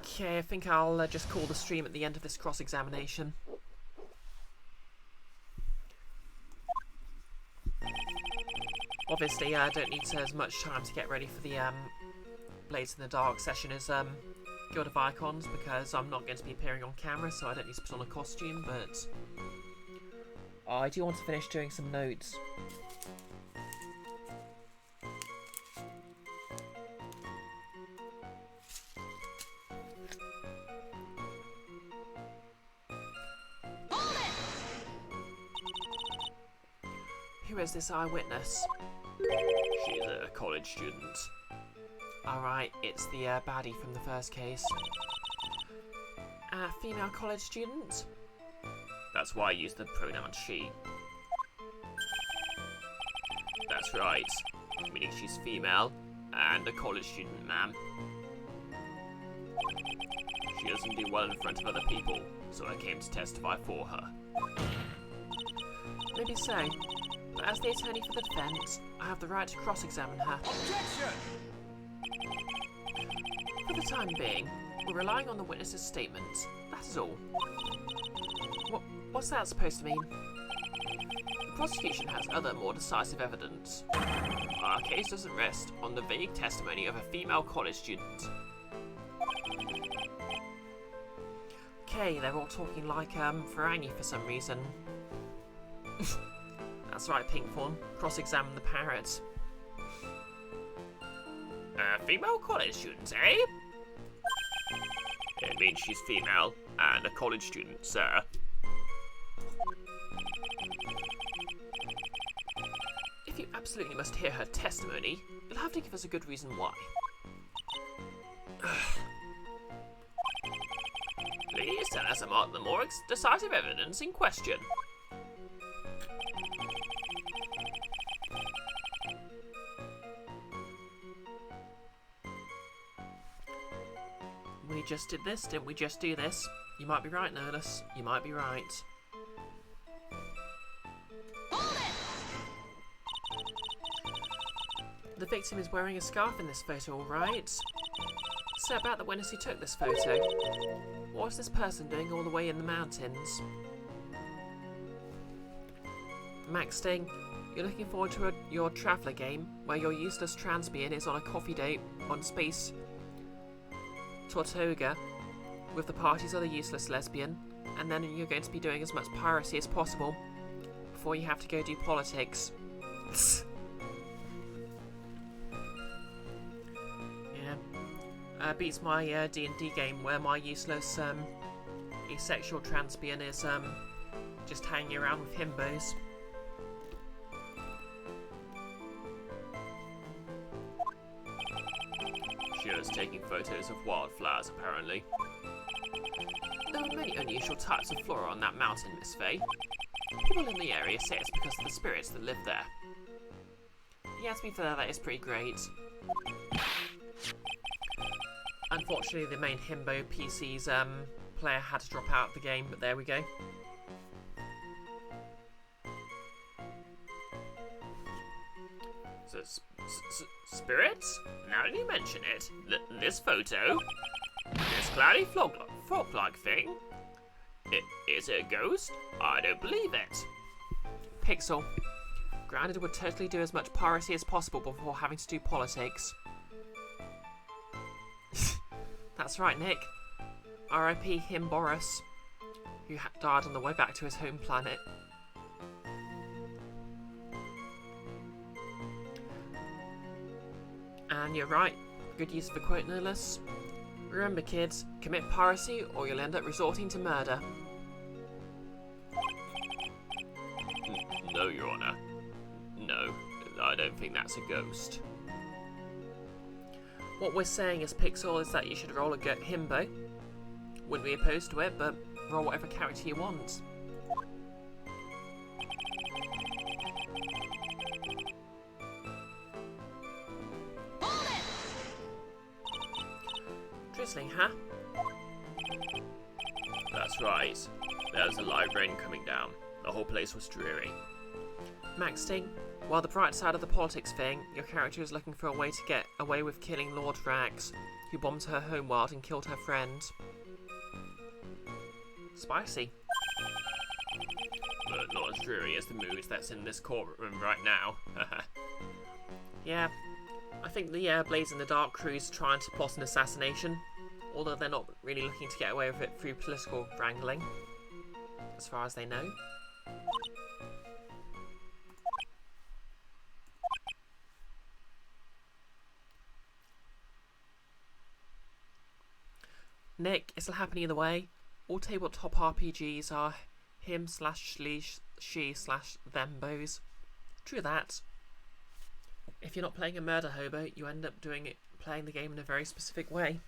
Okay, I think I'll just call the stream at the end of this cross-examination. Obviously, I don't need as much time to get ready for the Blades in the Dark session as Guild of Icons, because I'm not going to be appearing on camera, so I don't need to put on a costume, but I do want to finish doing some notes. Who is this eyewitness? She's a college student. Alright, it's the baddie from the first case. Female college student? That's why I use the pronoun she. That's right, meaning she's female and a college student, ma'am. She doesn't do well in front of other people, so I came to testify for her. Maybe so, but as the attorney for the defence, I have the right to cross-examine her. Objection! For the time being, we're relying on the witness's statements, that is all. What's that supposed to mean? The prosecution has other, more decisive evidence. Our case doesn't rest on the vague testimony of a female college student. Okay, they're all talking like Ferragni for some reason. That's right, Pinkthorn. Cross-examine the parrot. Female college student, eh? It means she's female and a college student, sir. If you absolutely must hear her testimony, you'll have to give us a good reason why. Please tell us about the more decisive evidence in question. We just did this, didn't we just do this? You might be right, Nerdus. You might be right. The victim is wearing a scarf in this photo, alright? So about the witness who took this photo. What's this person doing all the way in the mountains? Max Sting, you're looking forward to your Traveller game, where your useless transbian is on a coffee date on Space Tortuga with the party's other useless lesbian, and then you're going to be doing as much piracy as possible before you have to go do politics. Yeah. Beats my D&D game where my useless asexual transbian is just hanging around with himbos. She was taking photos of wildflowers, apparently. There are many unusual types of flora on that mountain, Miss Faye. People in the area say it's because of the spirits that live there. Yeah, to be fair, that is pretty great. Unfortunately, the main himbo PC's player had to drop out of the game, but there we go. So, spirits? Now that you mention it, this photo, this cloudy frog-like thing, is it a ghost? I don't believe it. Pixel. Grounded would totally do as much piracy as possible before having to do politics. That's right, Nick. R.I.P. him Boris, who died on the way back to his home planet. And you're right, good use of the quote, no less. Remember, kids, commit piracy or you'll end up resorting to murder. No, Your Honour. No, I don't think that's a ghost. What we're saying as Pixel is that you should roll a himbo. Wouldn't be opposed to it, but roll whatever character you want. Drizzling, huh? That's right. There was a light rain coming down. The whole place was dreary. Max Sting, while the bright side of the politics thing, your character is looking for a way to get away with killing Lord Rags, who bombed her homeworld and killed her friend. Spicy. But not as dreary as the mood that's in this courtroom right now. Yeah, I think the Blaze in the Dark crew's trying to plot an assassination, although they're not really looking to get away with it through political wrangling, as far as they know. Nick, it'll happen either way. All tabletop RPGs are him/she/thembos. True that. If you're not playing a murder hobo, you end up playing the game in a very specific way.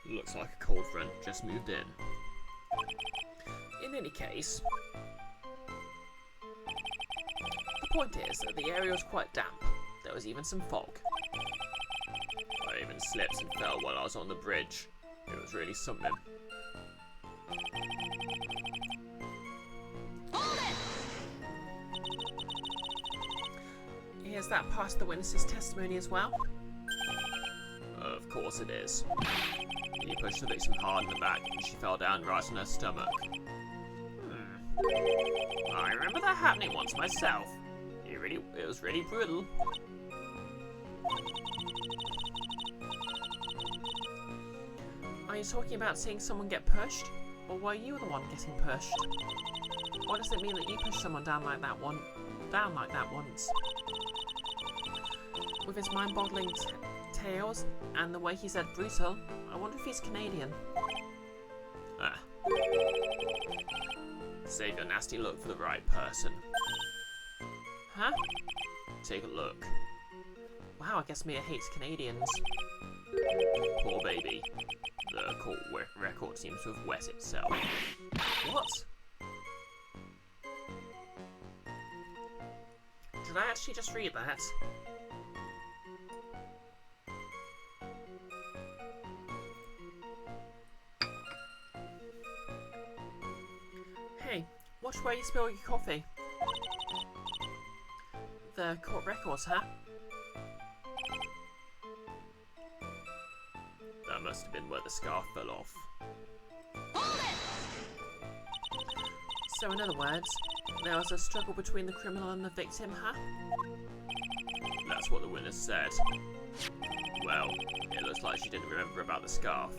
Looks like a cold front just moved in. In any case, the point is that the area was quite damp. There was even some fog. I even slipped and fell while I was on the bridge. It was really something. Is that part of the witness's testimony as well? Of course it is. He pushed the victim hard in the back and she fell down right on her stomach. I remember that happening once myself. It was really brutal. Are you talking about seeing someone get pushed? Or were you the one getting pushed? What does it mean that you pushed someone down like that once? With his mind-boggling tales and the way he said brutal, I wonder if he's Canadian. Save your nasty look for the right person. Huh? Take a look. Wow, I guess Mia hates Canadians. Poor baby. The court record seems to have wet itself. What? Did I actually just read that? Hey, watch where you spill your coffee. The court records, huh? That must have been where the scarf fell off. So in other words, there was a struggle between the criminal and the victim, huh? That's what the witness said. Well, it looks like she didn't remember about the scarf.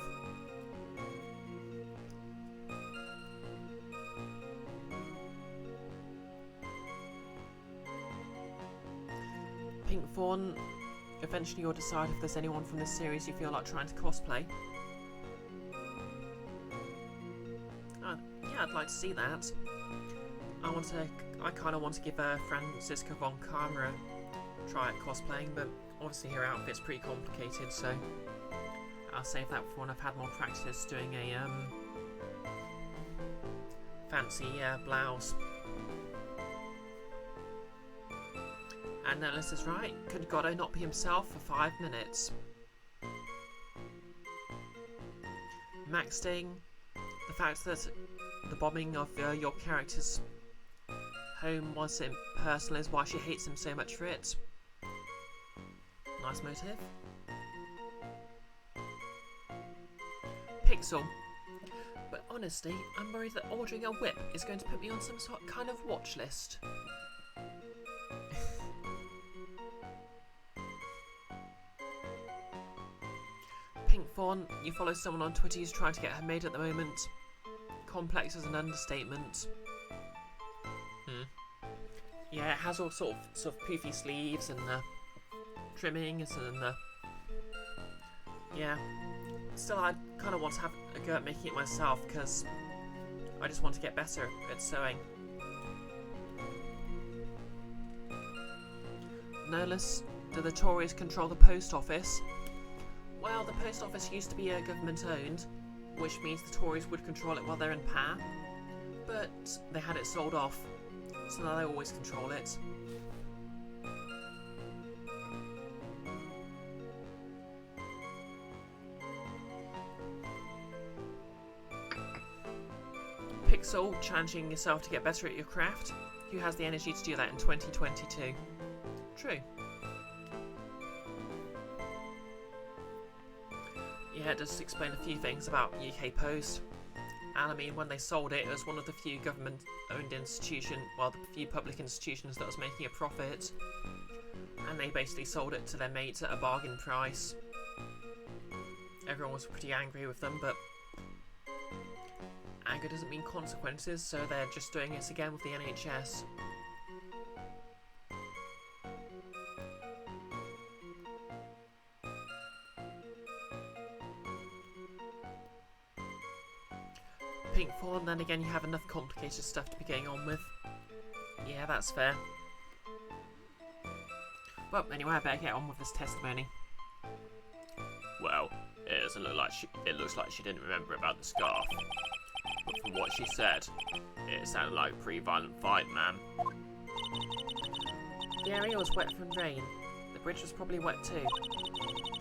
Pink Fawn, eventually you'll decide if there's anyone from this series you feel like trying to cosplay. Yeah, I'd like to see that. I kind of want to give Franziska von Karma a try at cosplaying, but obviously her outfit's pretty complicated, so I'll save that for when I've had more practice doing a fancy blouse. And Nellis is right. Could Goddo not be himself for 5 minutes? Maxting, the fact that the bombing of your character's home was impersonal is why she hates him so much for it. Nice motive. Pixel. But honestly, I'm worried that ordering a whip is going to put me on some sort of kind of watch list. Pink Fawn, you follow someone on Twitter who's trying to get her made at the moment. Complex is an understatement. Yeah, it has all sort of poofy sleeves and trimmings and yeah. Still, I kind of want to have a go at making it myself because I just want to get better at sewing. Nolus, do the Tories control the post office? Well, the post office used to be government owned, which means the Tories would control it while they're in power, but they had it sold off, so now they always control it. Pixel, challenging yourself to get better at your craft. Who has the energy to do that in 2022? True. Yeah, it does explain a few things about UK Post. And I mean, when they sold it, it was one of the few government-owned the few public institutions that was making a profit. And they basically sold it to their mates at a bargain price. Everyone was pretty angry with them, but anger doesn't mean consequences, so they're just doing this again with the NHS. pink for, and then again you have enough complicated stuff to be getting on with. Yeah, that's fair. Well, anyway, I better get on with this testimony. Well, it doesn't look like it looks like she didn't remember about the scarf. But from what she said, it sounded like a pretty violent fight, ma'am. The area was wet from rain. The bridge was probably wet too.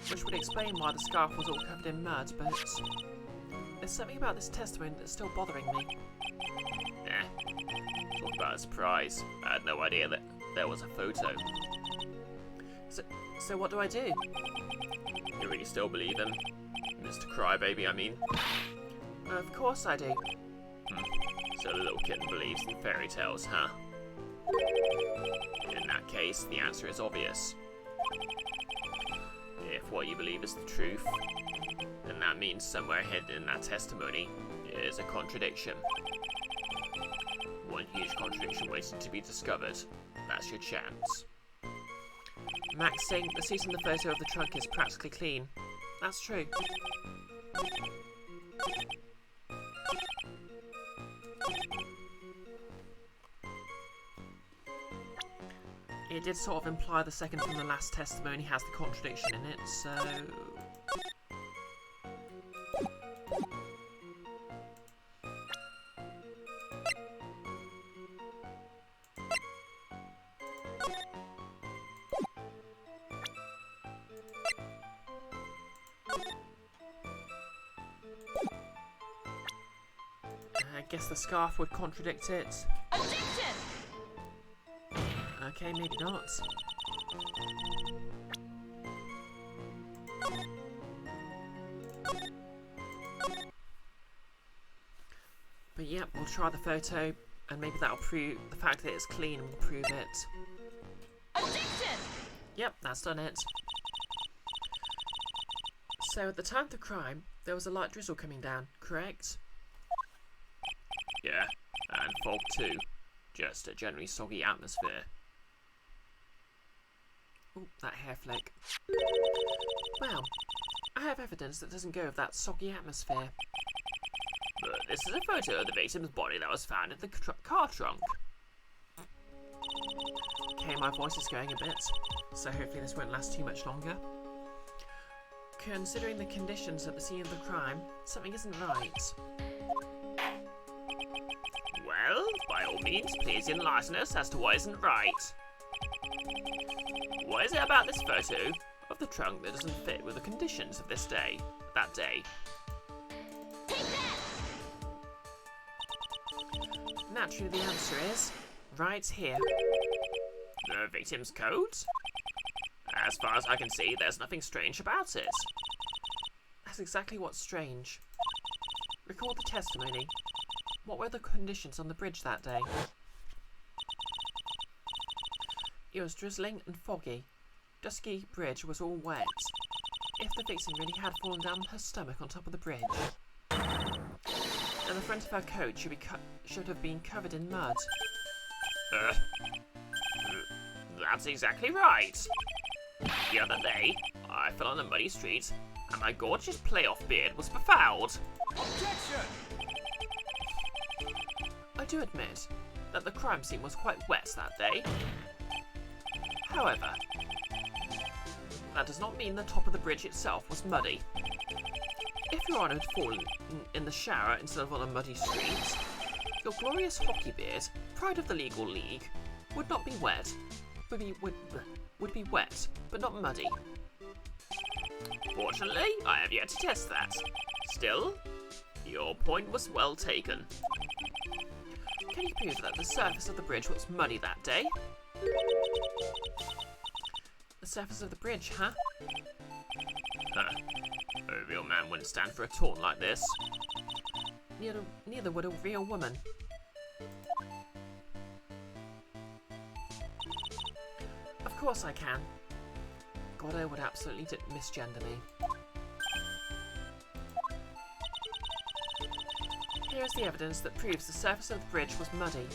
Which would explain why the scarf was all covered in mud, but there's something about this testimony that's still bothering me. Talk about a surprise. I had no idea that there was a photo. So what do I do? You really still believe him? Mr. Crybaby, I mean. Of course I do. So the little kitten believes in fairy tales, huh? In that case, the answer is obvious. If what you believe is the truth, then that means somewhere hidden in that testimony is a contradiction. One huge contradiction waiting to be discovered. That's your chance. Max saying the suit in the photo of the trunk is practically clean. That's true. It did sort of imply the second from the last testimony has the contradiction in it, so... I guess the scarf would contradict it. Objection! Okay, maybe not. But yeah, we'll try the photo, and maybe that'll prove the fact that it's clean will prove it. Objection! Yep, that's done it. So at the time of the crime, there was a light drizzle coming down, correct? Yeah, and fog too. Just a generally soggy atmosphere. Oh, that hair flick. Well, I have evidence that doesn't go with that soggy atmosphere. But this is a photo of the victim's body that was found in the car trunk. Okay, my voice is going a bit, so hopefully this won't last too much longer. Considering the conditions at the scene of the crime, something isn't right. Well, by all means, please enlighten us as to what isn't right. What is it about this photo of the trunk that doesn't fit with the conditions of that day? Take that! Naturally, the answer is right here. The victim's coat? As far as I can see, there's nothing strange about it. That's exactly what's strange. Recall the testimony. What were the conditions on the bridge that day? It was drizzling and foggy. Dusky bridge was all wet. If the victim really had fallen down on her stomach on top of the bridge, then the front of her coat should have been covered in mud. That's exactly right. The other day, I fell on a muddy street, and my gorgeous playoff beard was befouled. Objection! I do admit that the crime scene was quite wet that day. However, that does not mean the top of the bridge itself was muddy. If your honour had fallen in the shower instead of on a muddy street, your glorious hockey beard, pride of the legal league, would not be wet. Would be wet, but not muddy. Fortunately, I have yet to test that. Still, your point was well taken. Can you prove that the surface of the bridge was muddy that day? The surface of the bridge, huh? Huh. A real man wouldn't stand for a taunt like this. Neither would a real woman. Of course I can. Goddo would absolutely misgender me. Here is the evidence that proves the surface of the bridge was muddy.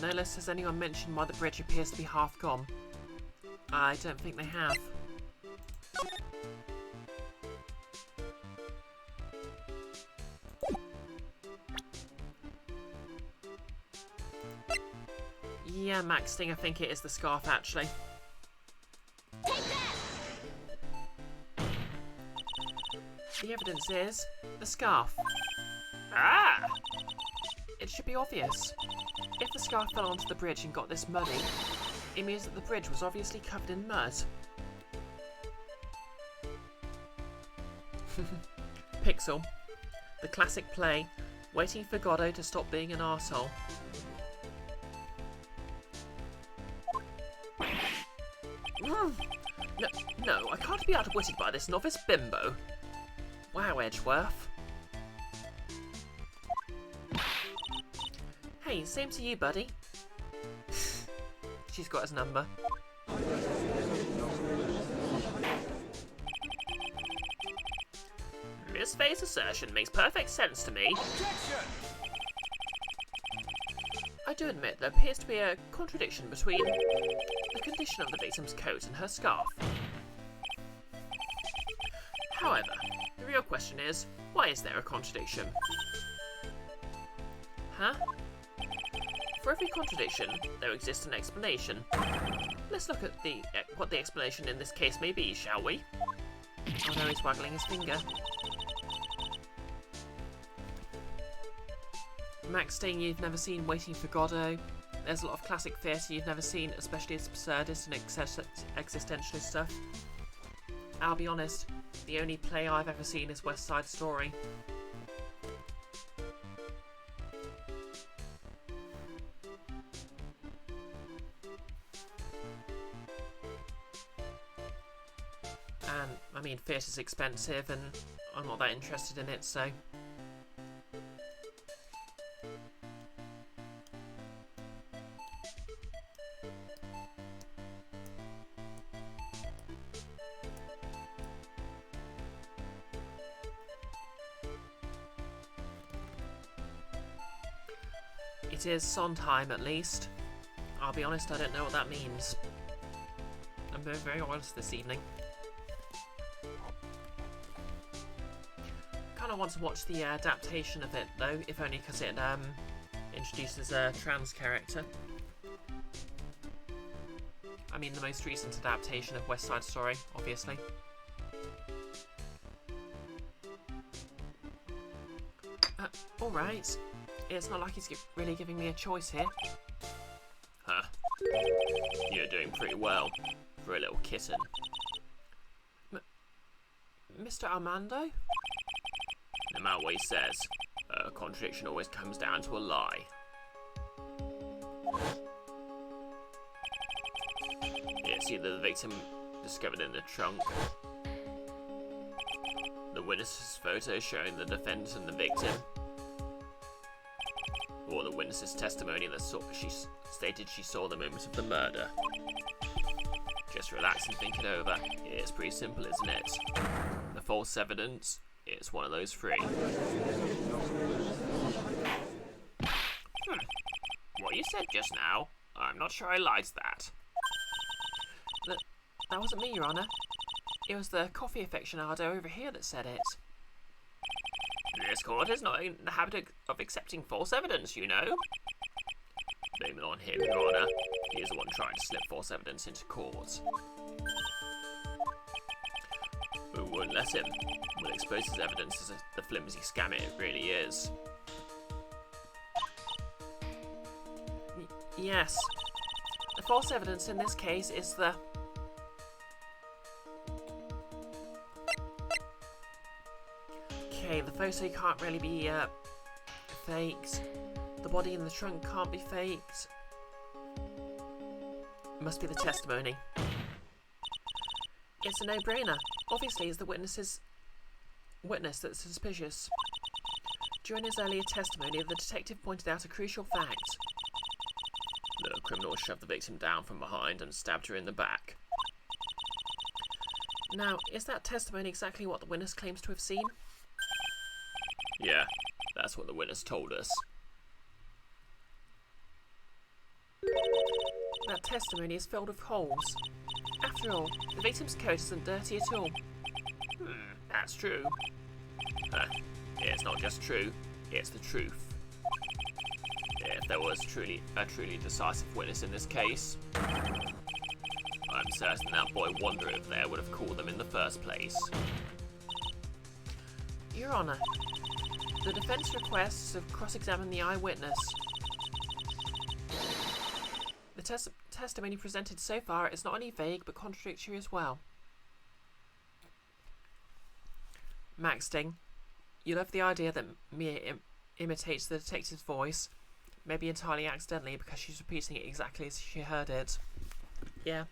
No less has anyone mentioned why the bridge appears to be half gone. I don't think they have. Yeah, Max Sting, I think it is the scarf, actually. Take that! The evidence is the scarf. Ah! It should be obvious. If the scarf fell onto the bridge and got this muddy, it means that the bridge was obviously covered in mud. Pixel. The classic play, waiting for Godot to stop being an arsehole. No, I can't be outwitted by this novice bimbo. Wow, Edgeworth. Hey, same to you, buddy. She's got his number. Miss Faye's assertion makes perfect sense to me. I do admit there appears to be a contradiction between the condition of the victim's coat and her scarf. However, the real question is, why is there a contradiction? Huh? For every contradiction, there exists an explanation. Let's look at what the explanation in this case may be, shall we? Oh no, he's waggling his finger. Max Sting you've never seen, Waiting for Godot. There's a lot of classic theatre you've never seen, especially its absurdist and existentialist stuff. I'll be honest, the only play I've ever seen is West Side Story. And, I mean, theatre's expensive and I'm not that interested in it, so... It is Sondheim, at least. I'll be honest, I don't know what that means. I'm very, very honest this evening. Kind of want to watch the adaptation of it, though, if only because it introduces a trans character. I mean, the most recent adaptation of West Side Story, obviously. Alright. It's not like he's really giving me a choice here. Huh. You're doing pretty well for a little kitten. Mr. Armando? No matter what he says, a contradiction always comes down to a lie. It's either the victim discovered in the trunk, the witness's photo showing the defendant and the victim, or the witness's testimony that she stated she saw the moment of the murder. Just relax and think it over. It's pretty simple, isn't it? The false evidence, it's one of those three. What you said just now, I'm not sure I liked that. That wasn't me, Your Honour. It was the coffee aficionado over here that said it. This court is not in the habit of accepting false evidence, you know. Blame it on him, Your Honour. He is the one trying to slip false evidence into court. We won't let him. We'll expose his evidence as the flimsy scam it really is. Yes. The false evidence in this case is the... Okay, the photo can't really be faked. The body in the trunk can't be faked. Must be the testimony. It's a no-brainer. Obviously, it's the witness that's suspicious. During his earlier testimony, the detective pointed out a crucial fact. The criminal shoved the victim down from behind and stabbed her in the back. Now, is that testimony exactly what the witness claims to have seen? Yeah, that's what the witness told us. That testimony is filled with holes. After all, the victim's coat isn't dirty at all. That's true. It's not just true, it's the truth. If there was a truly decisive witness in this case, I'm certain that boy Wander over there would have called them in the first place. Your Honour, the defence requests to cross-examine the eyewitness. The testimony presented so far is not only vague but contradictory as well. Maxting, you love the idea that Mia imitates the detective's voice, maybe entirely accidentally because she's repeating it exactly as she heard it. Yeah,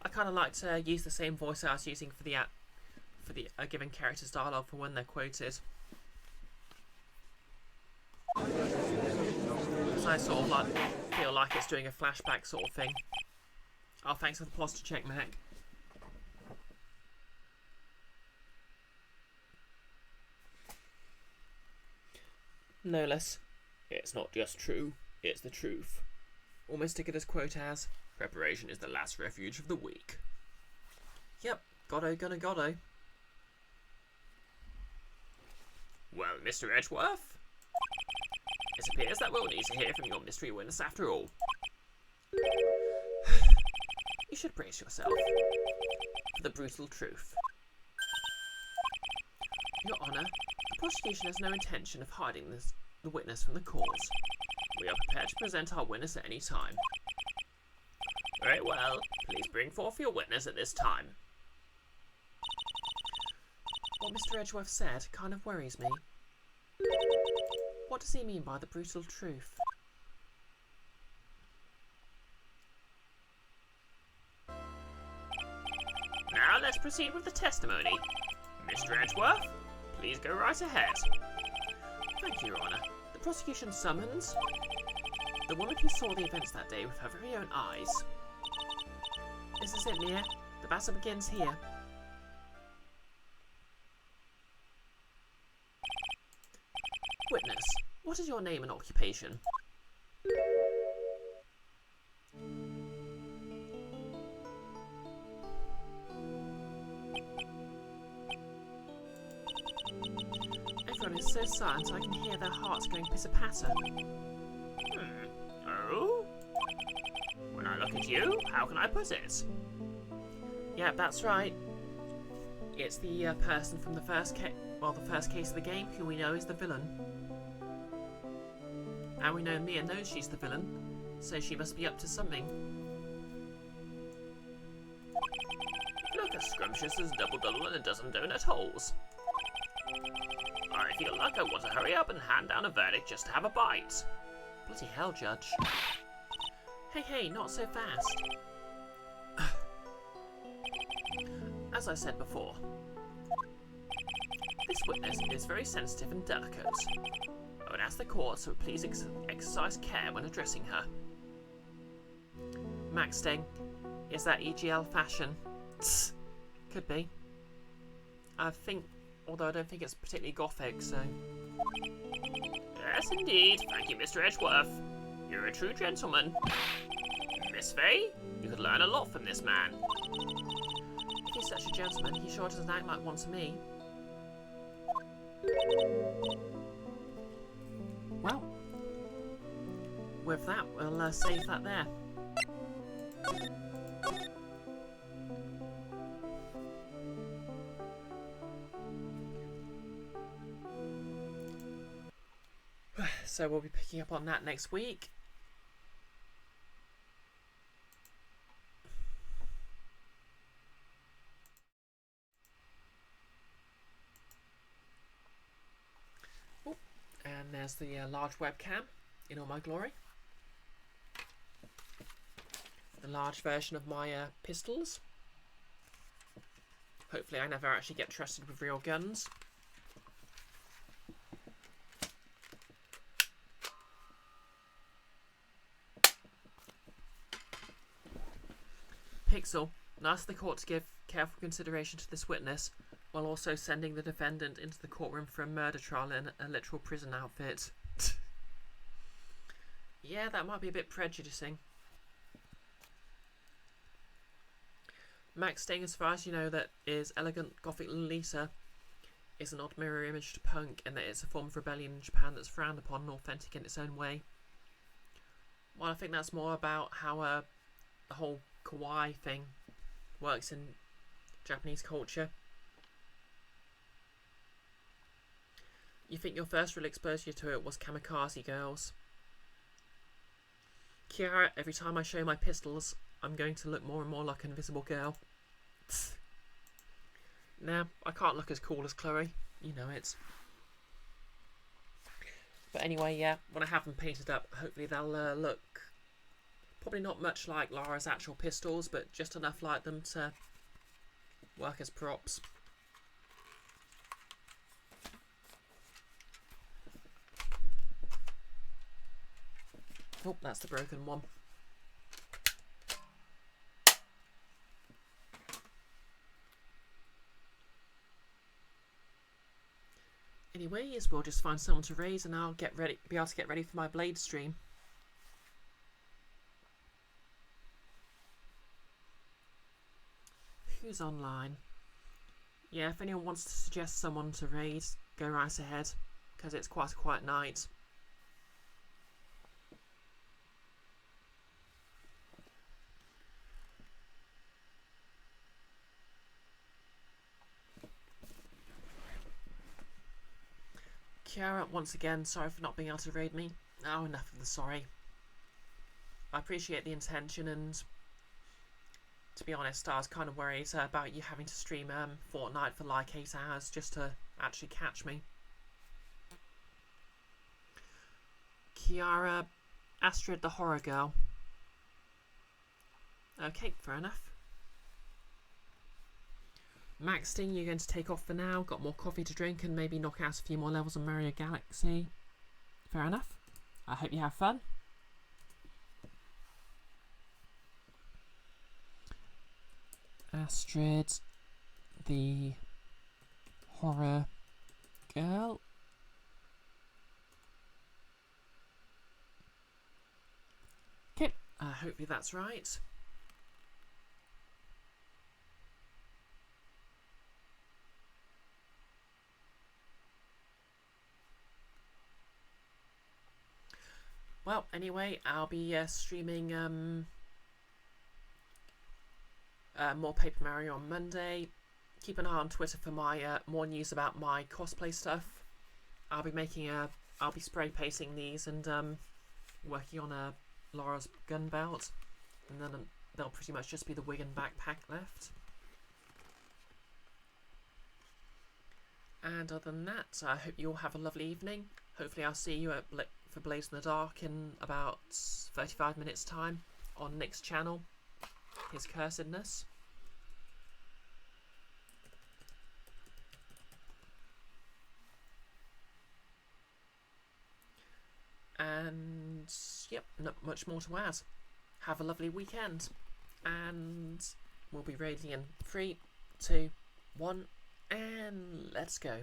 I kind of like to use the same voice I was using for the given character's dialogue for when they're quoted. Because I sort of feel like it's doing a flashback sort of thing. Oh, thanks for the plaster check, Mac. No less. It's not just true, it's the truth. Almost as good as quote as. Preparation is the last refuge of the weak. Yep, gotto. Well, Mr. Edgeworth, it appears that we'll need to hear from your mystery witness after all. You should brace yourself for the brutal truth. Your Honour, the prosecution has no intention of hiding the witness from the court. We are prepared to present our witness at any time. Very well, please bring forth your witness at this time. What Mr. Edgeworth said kind of worries me. What does he mean by the brutal truth? Now let's proceed with the testimony. Mr. Edgeworth, please go right ahead. Thank you, Your Honour. The prosecution summons the woman who saw the events that day with her very own eyes. This is it, Mia. The battle begins here. Witness, what is your name and occupation? Everyone is so silent I can hear their hearts going pitter-patter. Oh? When I look at you, how can I put it? Yep, that's right. It's the person from the first case of the game who we know is the villain. And we know Mia knows she's the villain, so she must be up to something. Look as scrumptious as double and a dozen donut holes. I feel like I want to hurry up and hand down a verdict just to have a bite. Bloody hell, Judge. Hey, not so fast. As I said before, this witness is very sensitive and delicate. I would ask the court to please exercise care when addressing her. Maxting, is that EGL fashion? Tss, could be. Although I don't think it's particularly gothic, so... Yes, indeed. Thank you, Mr. Edgeworth. You're a true gentleman. Miss Faye, you could learn a lot from this man. If he's such a gentleman, he sure doesn't act like one to me. Well, with that, we'll save that there. So we'll be picking up on that next week. Oh, and there's the large webcam in all my glory. The large version of my pistols. Hopefully I never actually get trusted with real guns. Pixel, and ask the court to give careful consideration to this witness, while also sending the defendant into the courtroom for a murder trial in a literal prison outfit. Yeah, that might be a bit prejudicing. Max staying as far as you know that is elegant gothic Lolita is an odd mirror image to punk, and that it's a form of rebellion in Japan that's frowned upon and authentic in its own way. Well, I think that's more about how the whole kawaii thing works in Japanese culture. You think your first real exposure to it was Kamikaze Girls. Kiara, every time I show my pistols, I'm going to look more and more like an invisible girl. Nah, I can't look as cool as Chloe. You know it. But anyway, yeah, when I have them painted up, hopefully they'll look probably not much like Lara's actual pistols, but just enough like them to work as props. Oh, that's the broken one. Anyways, we'll just find someone to raise and I'll be able to get ready for my Blade stream. Who's online? Yeah, if anyone wants to suggest someone to raid, go right ahead, because it's quite a quiet night. Kiara, once again, sorry for not being able to raid me. Oh, enough of the sorry. I appreciate the intention, and to be honest, I was kind of worried about you having to stream Fortnite for like 8 hours just to actually catch me. Kiara, Astrid the horror girl. Okay, fair enough. Maxting, you're going to take off for now. Got more coffee to drink and maybe knock out a few more levels of Mario Galaxy. Fair enough. I hope you have fun. Astrid, the horror girl. Okay, hopefully that's right. Well, anyway, I'll be streaming more Paper Mario on Monday. Keep an eye on Twitter for my more news about my cosplay stuff. I'll be spray painting these and working on Laura's gun belt, and then there'll pretty much just be the wig and backpack left. And other than that, I hope you all have a lovely evening. Hopefully I'll see you for Blaze in the Dark in about 35 minutes time on Nick's channel, his Cursedness. And yep, not much more to add. Have a lovely weekend, and we'll be raiding in 3, 2, 1, and let's go.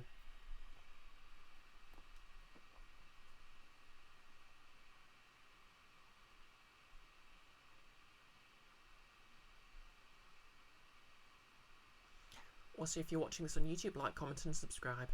Also, if you're watching this on YouTube, like, comment and subscribe.